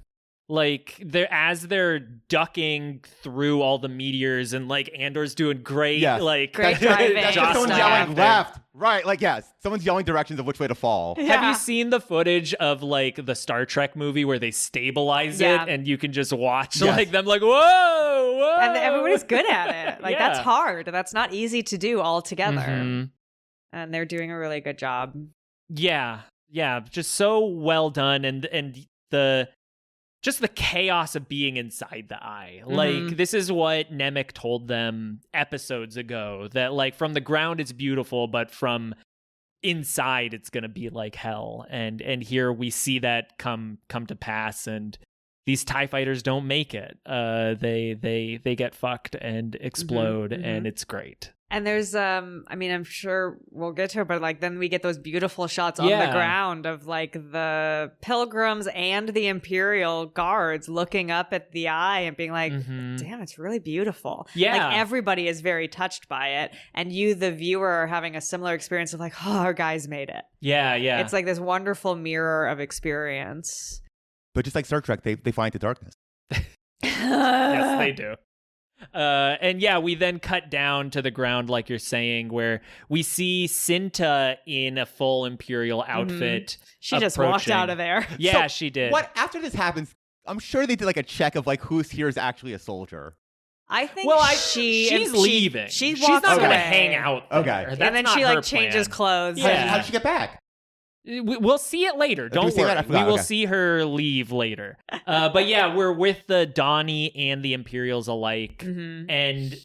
Like they're ducking through all the meteors and like Andor's doing great. Yes. Like great driving. That's just someone's yelling left, right. Like yes, someone's yelling directions of which way to fall. Yeah. Have you seen the footage of like the Star Trek movie where they stabilize it and you can just watch like them like whoa, and everybody's good at it. Like that's hard. That's not easy to do all together. Mm-hmm. And they're doing a really good job. Yeah, just so well done, and the chaos of being inside the eye. Like this is what Nemec told them episodes ago, that like from the ground it's beautiful, but from inside it's gonna be like hell. And here we see that come to pass, and these TIE fighters don't make it. They get fucked and explode, and it's great. And there's, I mean, I'm sure we'll get to it, but like then we get those beautiful shots on the ground of like the pilgrims and the Imperial guards looking up at the eye and being like, damn, it's really beautiful. Yeah. Like everybody is very touched by it. And you, the viewer, are having a similar experience of like, oh, our guys made it. Yeah. It's like this wonderful mirror of experience. But just like Star Trek, they fly into darkness. Yes, they do. And we then cut down to the ground, like you're saying, where we see Cinta in a full Imperial outfit. She just walked out of there. Yeah, so she did. What after this happens? I'm sure they did like a check of like who's here is actually a soldier. I think she's leaving. She's not going to hang out there. Okay. And then she like changes clothes. Yeah. How did she get back? We'll see it later. Don't worry. We will see her leave later. But we're with the Donnie and the Imperials alike, and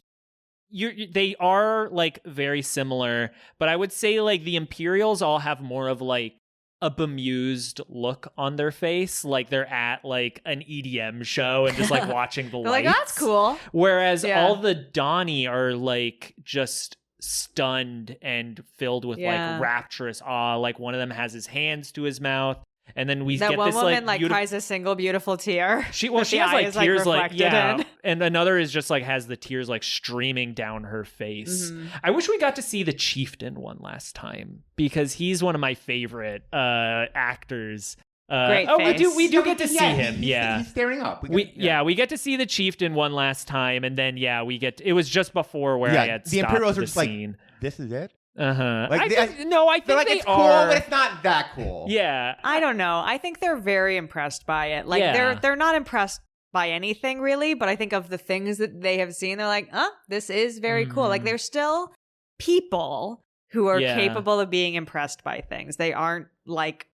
they are like very similar. But I would say like the Imperials all have more of like a bemused look on their face, like they're at like an EDM show and just like watching the lights. Like that's cool. Whereas all the Donnie are like just stunned and filled with like rapturous awe. Like one of them has his hands to his mouth, and then we get one this woman like cries a single beautiful tear. She has like tears like and another is just like has the tears like streaming down her face. I wish we got to see the Chieftain one last time, because he's one of my favorite actors. Great face. We do get to see him. He's staring up. We get to see the Chieftain one last time, and then we get. It was just before where I had the stopped Imperials the are just scene. like, this is it. Like, I think like, they it's are cool, but it's not that cool. Yeah, I don't know. I think they're very impressed by it. Like they're not impressed by anything really, but I think of the things that they have seen, they're like, this is very cool. Like they're still people who are capable of being impressed by things. They aren't like,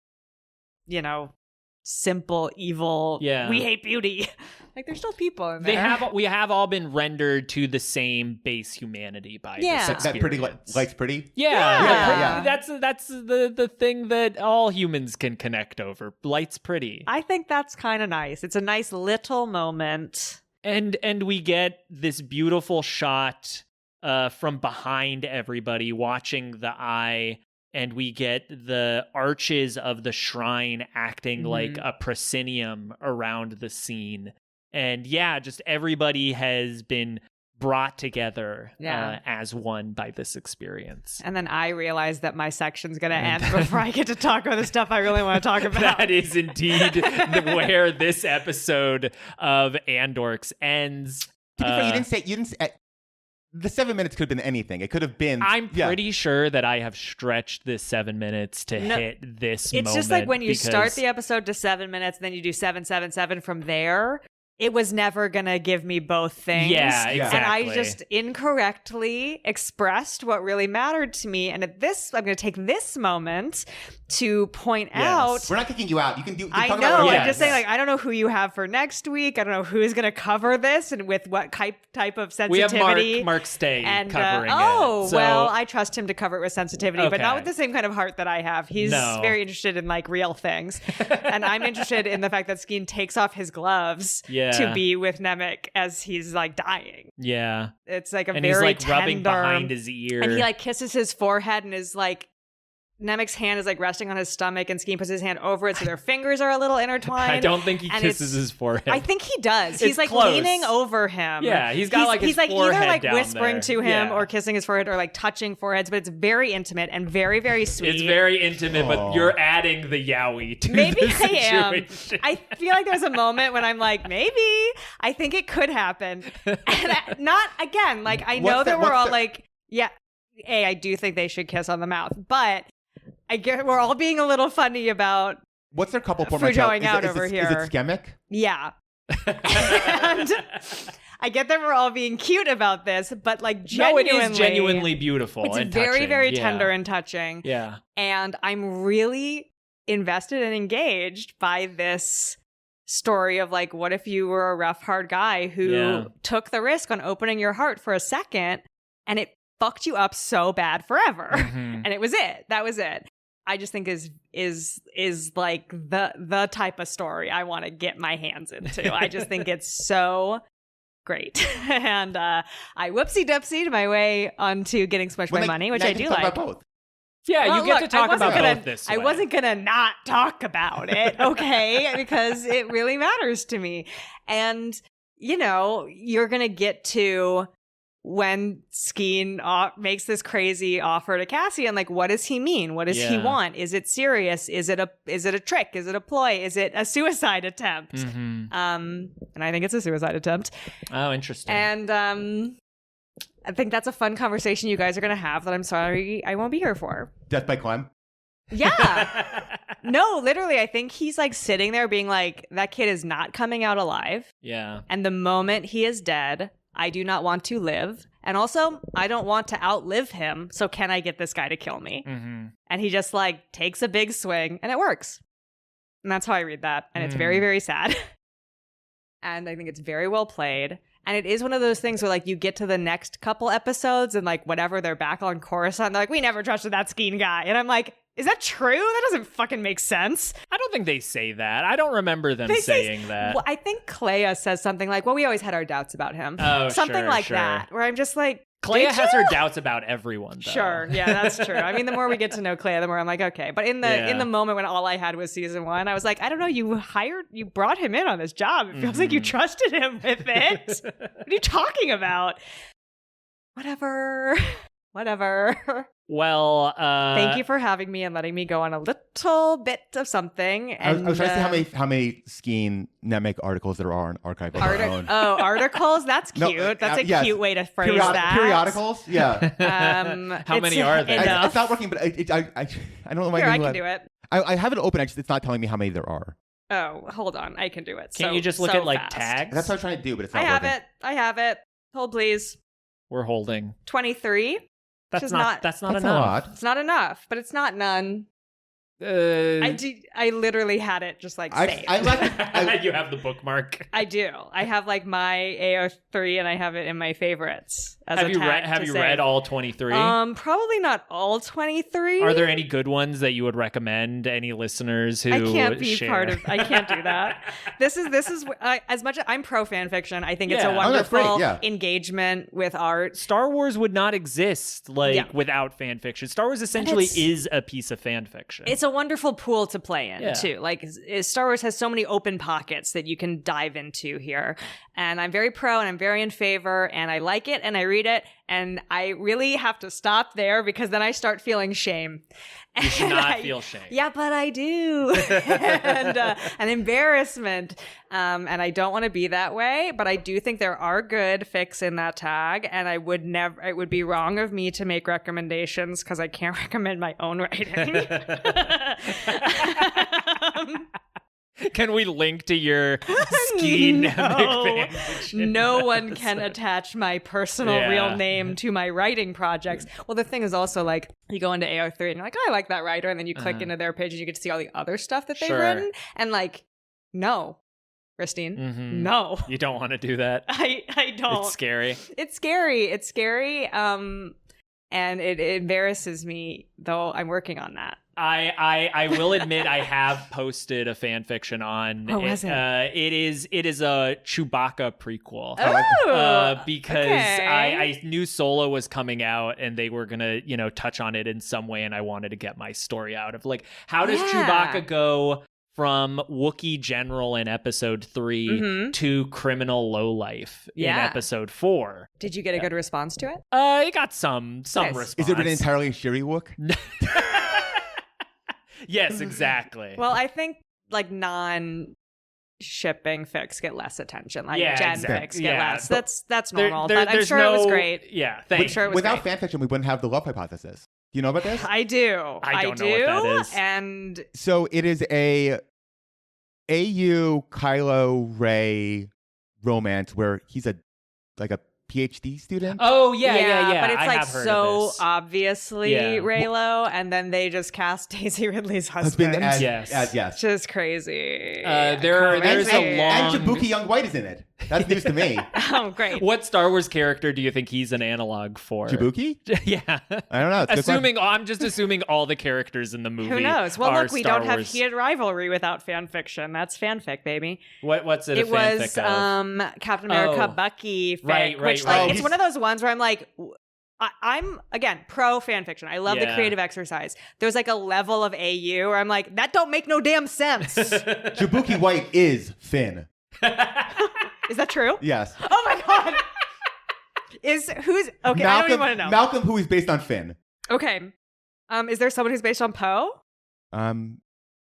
simple, evil, we hate beauty. Like there's still people in there. We have all been rendered to the same base humanity by this experience. That pretty light's pretty. Yeah. That's the thing that all humans can connect over. Light's pretty. I think that's kind of nice. It's a nice little moment. And we get this beautiful shot from behind everybody watching the eye. And we get the arches of the shrine acting like a proscenium around the scene. And just everybody has been brought together as one by this experience. And then I realize that my section's going to end before I get to talk about the stuff I really want to talk about. That is indeed where this episode of Andorks ends. To be fair, you didn't say the 7 minutes could have been anything. It could have been. I'm pretty sure that I have stretched this 7 minutes to hit this moment. It's just like when you start the episode to 7 minutes, and then you do 7, 7, 7 from there. It was never going to give me both things. Yeah, exactly. And I just incorrectly expressed what really mattered to me. And I'm going to take this moment to point out. We're not kicking you out. You can I talk know. about I'm just saying, like, I don't know who you have for next week. I don't know who's going to cover this and with what type of sensitivity. We have Mark Stay covering it. Well, I trust him to cover it with sensitivity, but not with the same kind of heart that I have. He's very interested in like real things. And I'm interested in the fact that Skeen takes off his gloves to be with Nemec as he's like dying. Yeah. It's like and very he's like tender, rubbing behind his ear. And he like kisses his forehead and is like Nemec's hand is like resting on his stomach, and Skeen puts his hand over it, so their fingers are a little intertwined. I don't think he kisses his forehead. I think he does. He's like close. Leaning over him. Yeah, he's got his like forehead either like down whispering there. to him or kissing his forehead or like touching foreheads, but it's very intimate and very, very sweet. It's very intimate, but you're adding the yowie to maybe the I am. situation. I feel like there's a moment when I'm like, maybe I think it could happen, and not again. Like I know that we're all like, yeah. I do think they should kiss on the mouth, but I get we're all being a little funny about what's their couple format going out over here. Is it schemic? Yeah. And I get that we're all being cute about this, but like genuinely, no, it is genuinely beautiful. It's and very, touching. very tender and touching. Yeah. And I'm really invested and engaged by this story of like, what if you were a rough, hard guy who took the risk on opening your heart for a second and it fucked you up so bad forever. Mm-hmm. And it was it. That was it. I just think is like the type of story I want to get my hands into. I just think it's so great. And I whoopsie-doopsied my way onto getting so much my money, which I do like. About both. Yeah, well, you get look, to talk about both this way. I wasn't going to not talk about it, okay? Because it really matters to me. And, you know, you're going to get to when Skeen makes this crazy offer to Cassian, like, what does he mean? What does he want? Is it serious? Is it a trick? Is it a ploy? Is it a suicide attempt? Mm-hmm. And I think it's a suicide attempt. Oh, interesting. And I think that's a fun conversation you guys are going to have that I'm sorry I won't be here for. Death by climb? Yeah. No, literally, I think he's like sitting there being like, that kid is not coming out alive. Yeah. And the moment he is dead, I do not want to live. And also, I don't want to outlive him. So can I get this guy to kill me? Mm-hmm. And he just like takes a big swing and it works. And that's how I read that. And it's very, very sad. And I think it's very well played. And it is one of those things where like you get to the next couple episodes and like whatever, they're back on Coruscant. They're like, we never trusted that Skeen guy. And I'm like, is that true? That doesn't fucking make sense. I don't think they say that. I don't remember them saying that. Well, I think Clea says something like, well, we always had our doubts about him. Oh, something like sure. that, where I'm just like, Clea has her doubts about everyone, though. Sure, yeah, that's true. I mean, the more we get to know Clea, the more I'm like, okay. But in the moment when all I had was season 1, I was like, I don't know, you brought him in on this job. It feels like you trusted him with it. What are you talking about? Whatever. Well, thank you for having me and letting me go on a little bit of something. And I was trying to see how many Skeen Nemec articles there are on Archive of our own. Oh, articles? That's cute. No, That's a yes. cute way to phrase that. Periodicals? Yeah. How many are there? It's not working, but I don't know why Here, I can do it. I have it open. It's not telling me how many there are. Oh, hold on. I can do it. Can't you just look at like fast. tags? That's what I was trying to do, but it's not working. I have it. Hold, please. We're holding. 23. That's not That's enough. a lot. It's not enough, but it's not none. I literally had it just like saved. You have the bookmark. I do. I have like my AO3 and I have it in my favorites. Have you read all 23? Probably not all 23. Are there any good ones that you would recommend? Any listeners who I can't be share? part of. I can't do that. This is as much as I'm pro fan fiction. I think it's a Yeah. wonderful great, yeah. engagement with art. Star Wars would not exist without fan fiction. Star Wars essentially is a piece of fan fiction. It's a wonderful pool to play in too. Like Star Wars has so many open pockets that you can dive into here. And I'm very pro and I'm very in favor and I like it and I read it and I really have to stop there because then I start feeling shame. You should not feel shame. Yeah, but I do. And an embarrassment. And I don't want to be that way, but I do think there are good fics in that tag. And it would be wrong of me to make recommendations because I can't recommend my own writing. Can we link to your Skeen Nemec fanfiction? No one can attach my personal real name to my writing projects. Well, the thing is also like you go into AO3 and you're like, oh, I like that writer. And then you click into their page and you get to see all the other stuff that they've written. And like, no, Rusteen, no. You don't want to do that. I don't. It's scary. It's scary. And it embarrasses me, though I'm working on that. I will admit I have posted a fan fiction on. Oh, was it? It is a Chewbacca prequel. Because okay. I knew Solo was coming out and they were gonna touch on it in some way, and I wanted to get my story out of like how does Chewbacca go from Wookiee general in episode 3 to criminal lowlife in episode 4. Did you get a good response to it? It got some response. Is it written entirely in Shiri-Wook? Yes, exactly. Well, I think like non-shipping fics get less attention. Like Gen fics get less. That's normal. But I'm sure it was great. Yeah, I'm sure it was without great. fanfiction, we wouldn't have the love hypothesis. Do you know about this? I do. I don't know what that is. And so it is a AU Kylo Ray romance where he's a PhD student. Oh yeah. But it's I like have heard so of this. obviously Reylo, and then they just cast Daisy Ridley's husband. as Yes. Just crazy. There's a long. And Jabuki Young White is in it. That's news to me. Oh, great. What Star Wars character do you think he's an analog for? Jabuki? Yeah. I don't know. I'm just assuming all the characters in the movie. Who knows? Well, are look, we Star don't have Wars. heated rivalry without fan fiction. That's fanfic, baby. What's it? It a was fanfic of? Captain America Oh. Bucky fic, Right, which right. like it's one of those ones where I'm like, I'm again pro fan fiction. I love the Yeah. creative exercise. There's like a level of AU where I'm like, that don't make no damn sense. Jabuki White is Finn. Is that true? Yes. Oh my god. Who's okay? I don't even want to know. Malcolm, who is based on Finn. Okay. Is there someone who's based on Poe? Um,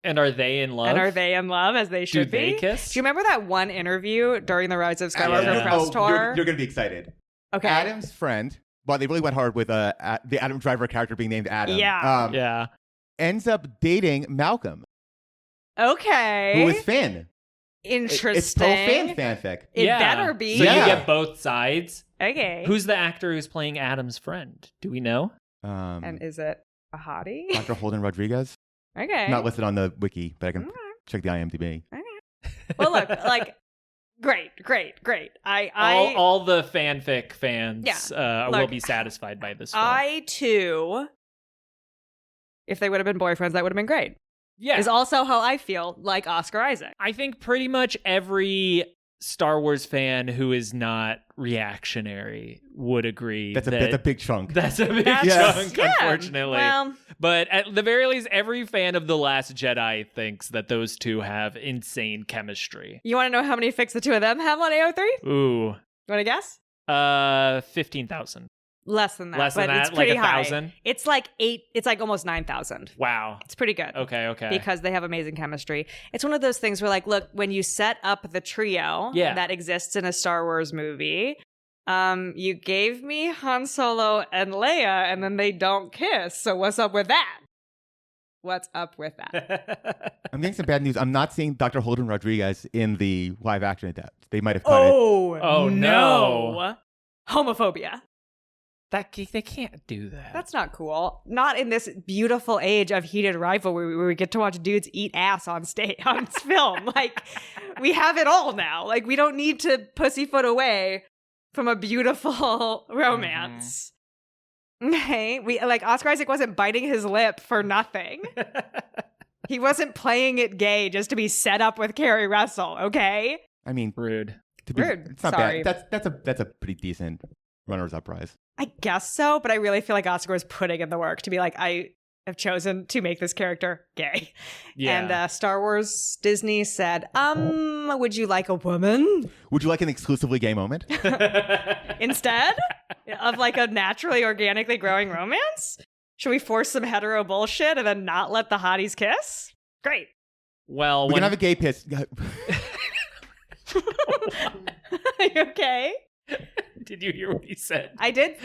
And are they in love? And are they in love as they should Do they be? kiss? Do you remember that one interview during the Rise of Skywalker press tour? You're going to be excited. Okay. Adam's friend, well, they really went hard with the Adam Driver character being named Adam. Yeah. Yeah. Ends up dating Malcolm, Okay. who is Finn. Interesting. It's pro-Finn fanfic. It Yeah. better be. So Yeah. you get both sides. Okay. Who's the actor who's playing Adam's friend? Do we know? And is it a hottie? Dr. Holden Rodriguez. Okay. Not listed on the wiki, but I can check the IMDb. Well, look, like, great. All the fanfic fans will Look, be satisfied by this film. I too, if they would have been boyfriends, that would have been great. Yeah. Is also how I feel like Oscar Isaac. I think pretty much every Star Wars fan who is not reactionary would agree. That's a big chunk. That's a big That's- chunk, yeah, unfortunately. well- But at the very least, every fan of The Last Jedi thinks that those two have insane chemistry. You want to know how many fics the two of them have on AO3? You Ooh. want to guess? 15,000. Less than that. Less than but that? It's pretty Like high. 1,000? It's like it's like almost 9,000. Wow. It's pretty good. Okay. Because they have amazing chemistry. It's one of those things where, like, look, when you set up the trio that exists in a Star Wars movie, you gave me Han Solo and Leia, and then they don't kiss. So what's up with that? What's up with that? I'm getting some bad news. I'm not seeing Dr. Holden Rodriguez in the live action adapt. They might have cut it. Oh, no. Homophobia. They can't do that. That's not cool. Not in this beautiful age of heated rivalry where we get to watch dudes eat ass on film. Like, we have it all now. Like, we don't need to pussyfoot away from a beautiful romance. Okay? Oscar Isaac wasn't biting his lip for nothing. He wasn't playing it gay just to be set up with Carrie Russell, okay? I mean, rude. Rude. It's not Sorry. bad. That's a pretty decent runners-up prize. I guess so, but I really feel like Oscar was putting in the work to be like, I have chosen to make this character gay. Yeah. And Star Wars Disney said, would you like a woman Would you like an exclusively gay moment? instead of like a naturally, organically growing romance? Should we force some hetero bullshit and then not let the hotties kiss? Great. Well, We can have a gay piss. Are you okay? Did you hear what he said? I did.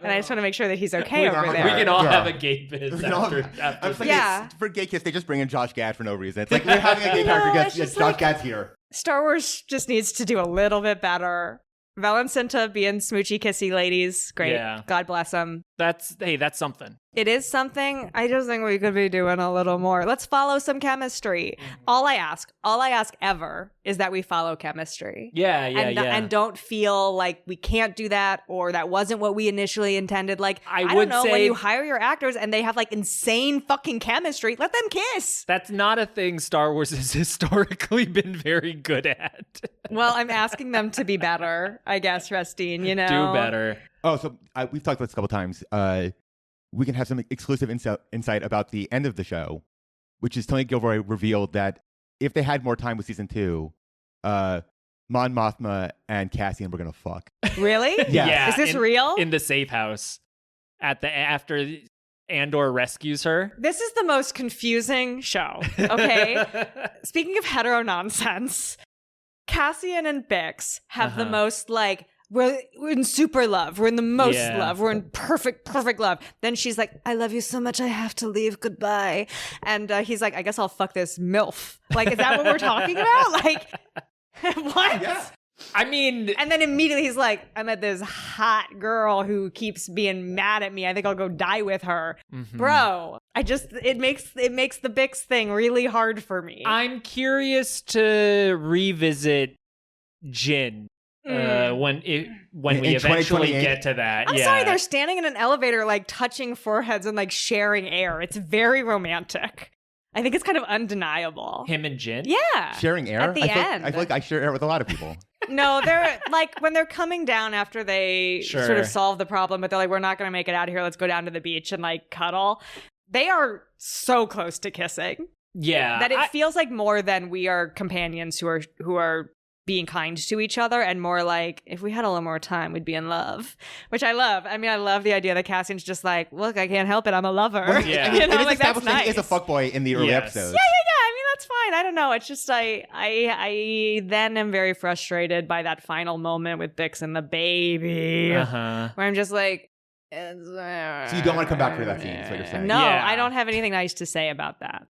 And I just want to make sure that he's okay over there. We can all Yeah. have a gay biz We can all- after I'm just like, Yeah. for gay kiss, they just bring in Josh Gad for no reason. It's like we're having a gay character. No, Yes, it's yes, just Josh like- Gad's here. Star Wars just needs to do a little bit better. Valencinta being smoochy kissy ladies, great. Yeah. God bless them. That's something. It is something. I just think we could be doing a little more. Let's follow some chemistry. All I ask ever is that we follow chemistry. Yeah. And don't feel like we can't do that or that wasn't what we initially intended. Like, I don't know, when you hire your actors and they have like insane fucking chemistry, let them kiss. That's not a thing Star Wars has historically been very good at. Well, I'm asking them to be better, I guess, Rusteen, you know? Do better. Oh, so we've talked about this a couple times. We can have some exclusive insight about the end of the show, which is Tony Gilroy revealed that if they had more time with season 2, Mon Mothma and Cassian were gonna fuck. Really? Yeah. Is this real? In the safe house after Andor rescues her. This is the most confusing show, okay? Speaking of hetero nonsense, Cassian and Bix have the most like, we're in super love. We're in the most love. We're in perfect love. Then she's like, I love you so much, I have to leave. Goodbye. And he's like, I guess I'll fuck this MILF. Like, is that what we're talking about? Like, what? Yeah. I mean... And then immediately he's like, I met this hot girl who keeps being mad at me. I think I'll go die with her. Mm-hmm. Bro, it makes the Bix thing really hard for me. I'm curious to revisit Jin. When we eventually get to that. I'm sorry, they're standing in an elevator, like touching foreheads and like sharing air. It's very romantic. I think it's kind of undeniable. Him and Jin? Yeah. Sharing air? At the end. I feel like I share air with a lot of people. No, they're like, when they're coming down after they sort of solve the problem, but they're like, we're not going to make it out of here. Let's go down to the beach and like cuddle. They are so close to kissing. Yeah. That it feels like more than we are companions who are being kind to each other, and more like, if we had a little more time, we'd be in love, which I love. I mean, I love the idea that Cassian's just like, look, I can't help it, I'm a lover. Well, yeah. You know, it is like, that's nice. He is a fuckboy in the early episodes. Yeah. I mean, that's fine. I don't know. It's just I then am very frustrated by that final moment with Bix and the baby, where I'm just like, so you don't want to come back for that scene, is what you're saying? No, I don't have anything nice to say about that.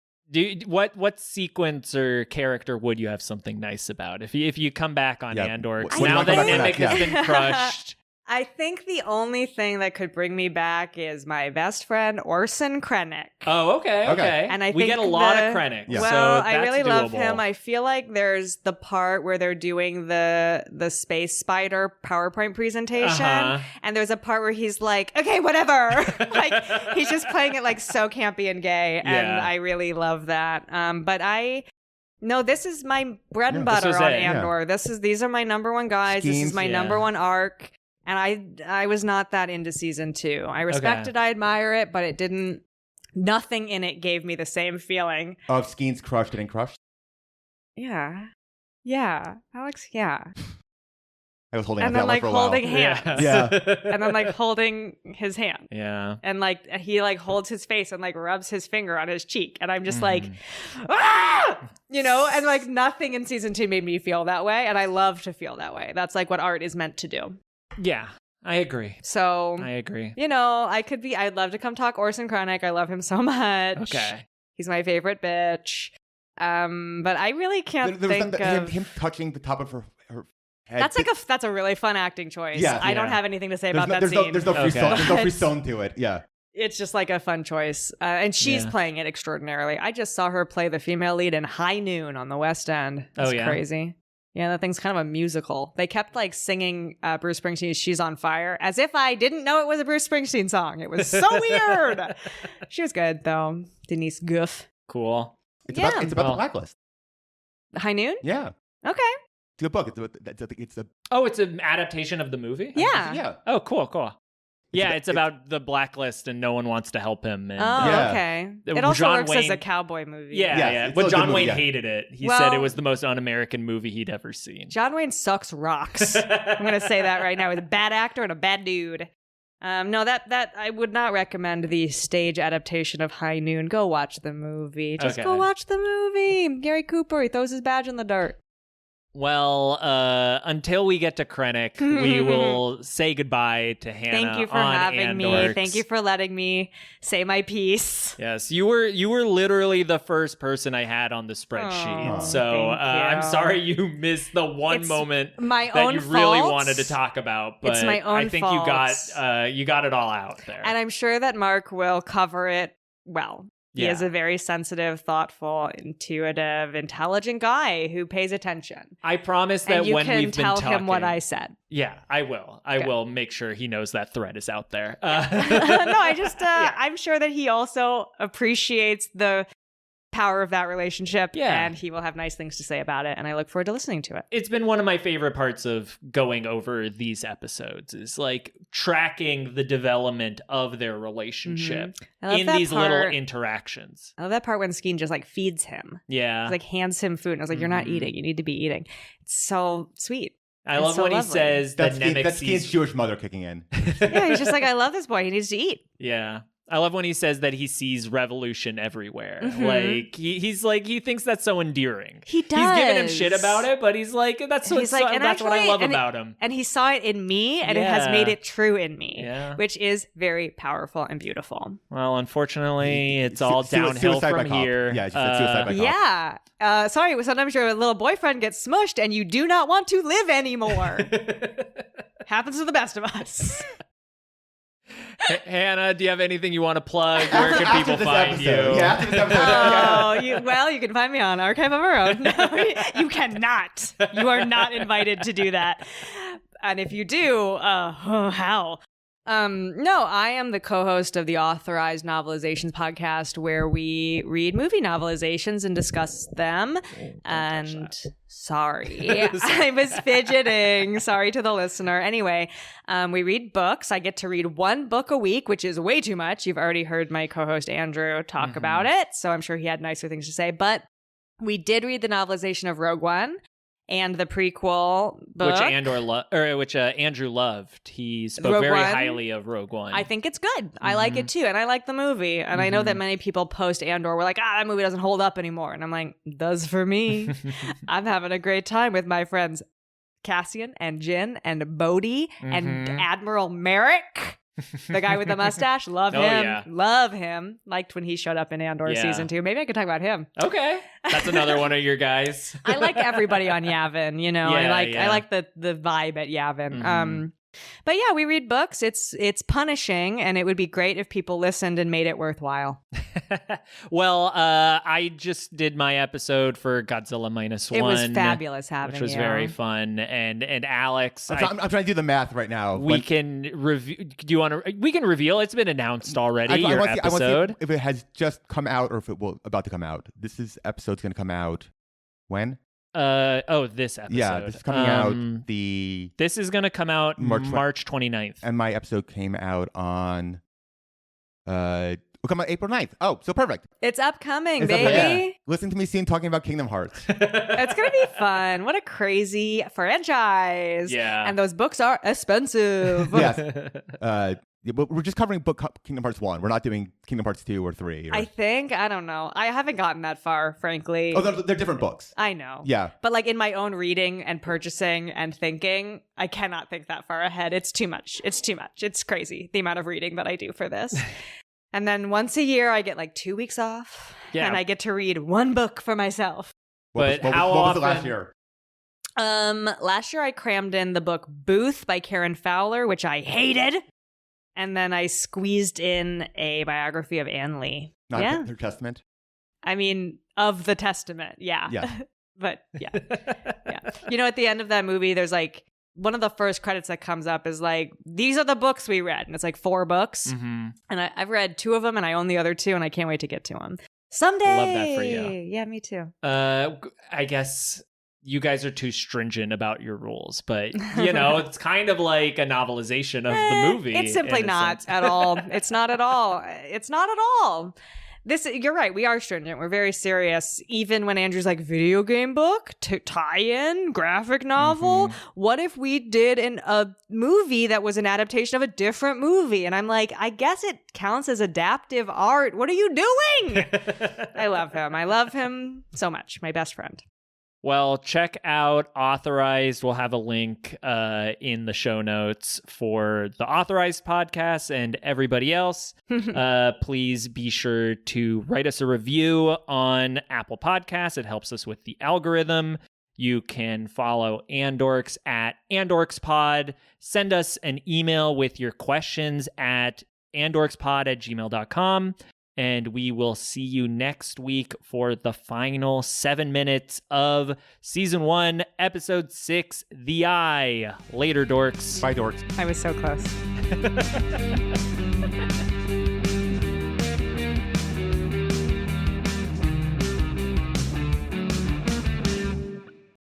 What sequence or character would you have something nice about if you come back on Andorks now that Nimmick has been crushed? I think the only thing that could bring me back is my best friend Orson Krennic. Oh, okay. And I we think get a lot of Krennic. Yeah. Well, so I really love doable. him. I feel like there's the part where they're doing the space spider PowerPoint presentation, and there's a part where he's like, "Okay, whatever." Like he's just playing it like so campy and gay, and I really love that. No, this is my bread and butter on Andor. These are my number one guys. This is my number one arc. And I was not that into season 2. I respect it, I admire it, but it didn't. Nothing in it gave me the same feeling. Of Skeen's crush getting crushed? Yeah, Alex. Yeah. I was holding and then like holding hands. Yeah. And then like holding his hand. Yeah. And like he like holds his face and like rubs his finger on his cheek, and I'm just like, ah! You know, and like nothing in season 2 made me feel that way, and I love to feel that way. That's like what art is meant to do. Yeah, I agree. So I agree. You know, I'd love to come talk Orson Krennic. I love him so much. Okay. He's my favorite bitch. But I really can't think of him touching the top of her head. That's a really fun acting choice. Yeah. I don't have anything to say about that scene. There's no free stone to it. Yeah. It's just like a fun choice. And she's playing it extraordinarily. I just saw her play the female lead in High Noon on the West End. It's crazy. Yeah, that thing's kind of a musical. They kept like singing Bruce Springsteen's She's on Fire as if I didn't know it was a Bruce Springsteen song. It was so weird. She was good though. Denise Goof. Cool. It's about the Blacklist. High Noon? Yeah. Okay. It's a book. It's an adaptation of the movie? Yeah. Yeah. Oh, cool. Yeah, it's about the Blacklist and no one wants to help him. And, okay. It also works as a cowboy movie. Yeah. But John Wayne hated it. He said it was the most un-American movie he'd ever seen. John Wayne sucks rocks. I'm going to say that right now. He's a bad actor and a bad dude. No, that I would not recommend the stage adaptation of High Noon. Go watch the movie. Just go watch the movie. Gary Cooper, he throws his badge in the dirt. Well, until we get to Krennic, we will say goodbye to Hannah. Thank you for having me. Thank you for letting me say my piece. Yes, you were literally the first person I had on the spreadsheet. So I'm sorry you missed the one moment that you really wanted to talk about. But it's my own I think fault. you got it all out there. And I'm sure that Mark will cover it well. He is a very sensitive, thoughtful, intuitive, intelligent guy who pays attention. I promise that when we've been talking... you can tell him what I said. Yeah, I will. I will make sure he knows that thread is out there. No, I just... I'm sure that he also appreciates the power of that relationship, and he will have nice things to say about it, and I look forward to listening to it. It's been one of my favorite parts of going over these episodes is like tracking the development of their relationship in these little interactions. I love that part when Skeen just like feeds him. Yeah. Like hands him food, and I was like, you're not eating, you need to be eating. It's so sweet. I love when he says that Nemec that's Skeen's Jewish mother kicking in. Yeah, he's just like, I love this boy, he needs to eat. Yeah. I love when he says that he sees revolution everywhere. Like he thinks that's so endearing. He does. He's giving him shit about it, but he's like, that's what I love about him. And he saw it in me, and it has made it true in me, which is very powerful and beautiful. Well, unfortunately, it's all downhill from here. Yeah, suicide by cop. Yeah. Sorry, sometimes your little boyfriend gets smushed, and you do not want to live anymore. Happens to the best of us. Hannah, do you have anything you want to plug? Where can people find you? Yeah, after this episode. You can find me on Archive of Our Own. No, you cannot. You are not invited to do that. And if you do, how? No, I am the co-host of the Authorized Novelizations podcast, where we read movie novelizations and discuss them. And sorry, I was fidgeting. Sorry to the listener. Anyway, we read books. I get to read one book a week, which is way too much. You've already heard my co-host Andrew talk about it, so I'm sure he had nicer things to say. But we did read the novelization of Rogue One and the prequel book, which Andrew loved. He spoke very highly of Rogue One. I think it's good. I like it too, and I like the movie. And I know that many people post Andor were like, that movie doesn't hold up anymore. And I'm like, does for me. I'm having a great time with my friends Cassian and Jin and Bodhi and Admiral Merrick. The guy with the mustache. Love him. Yeah. Love him. Liked when he showed up in Andor season 2. Maybe I could talk about him. Okay. That's another one of your guys. I like everybody on Yavin, you know. I like the vibe at Yavin. But yeah, we read books. It's punishing, and it would be great if people listened and made it worthwhile. Well, I just did my episode for Godzilla -1. It was fabulous having you. Which was very fun. And Alex, I'm trying to do the math right now. We can review. Do you want to? We can reveal. It's been announced already. Your episode. I want to see if it has just come out or if it will about to come out. Episode's going to come out when? This episode. Yeah, this is coming out This is going to come out March 29th. And my episode came out on will come out April 9th. Oh, so perfect. It's upcoming, baby. Yeah. Listen to me soon talking about Kingdom Hearts. It's going to be fun. What a crazy franchise. Yeah. And those books are expensive. Yes. We're just covering Kingdom Hearts 1. We're not doing Kingdom Hearts 2 or 3. I think. I don't know. I haven't gotten that far, frankly. Oh, they're different books. I know. Yeah. But like in my own reading and purchasing and thinking, I cannot think that far ahead. It's too much. It's too much. It's crazy, the amount of reading that I do for this. And then once a year, I get like 2 weeks off. Yeah. And I get to read one book for myself. What was the last year? Last year I crammed in the book Booth by Karen Fowler, which I hated. And then I squeezed in a biography of Anne Lee. Not her Testament? I mean, of the Testament, yeah. But yeah. You know, at the end of that movie, there's like, one of the first credits that comes up is like, these are the books we read. And it's like 4 books. And I've read 2 of them, and I own the other 2, and I can't wait to get to them. Someday! Love that for you. Yeah, me too. I guess you guys are too stringent about your rules, but you know, it's kind of like a novelization of the movie. It's simply not at all. It's not at all. It's not at all. You're right. We are stringent. We're very serious. Even when Andrew's like, video game book, tie-in, graphic novel. What if we did a movie that was an adaptation of a different movie? And I'm like, I guess it counts as adaptive art. What are you doing? I love him. I love him so much. My best friend. Well, check out Authorized. We'll have a link in the show notes for the Authorized podcast and everybody else. Please be sure to write us a review on Apple Podcasts. It helps us with the algorithm. You can follow Andorks at andorkspod. Send us an email with your questions at andorkspod@gmail.com. And we will see you next week for the final 7 minutes of Season 1, Episode 6, The Eye. Later, dorks. Bye, dorks. I was so close.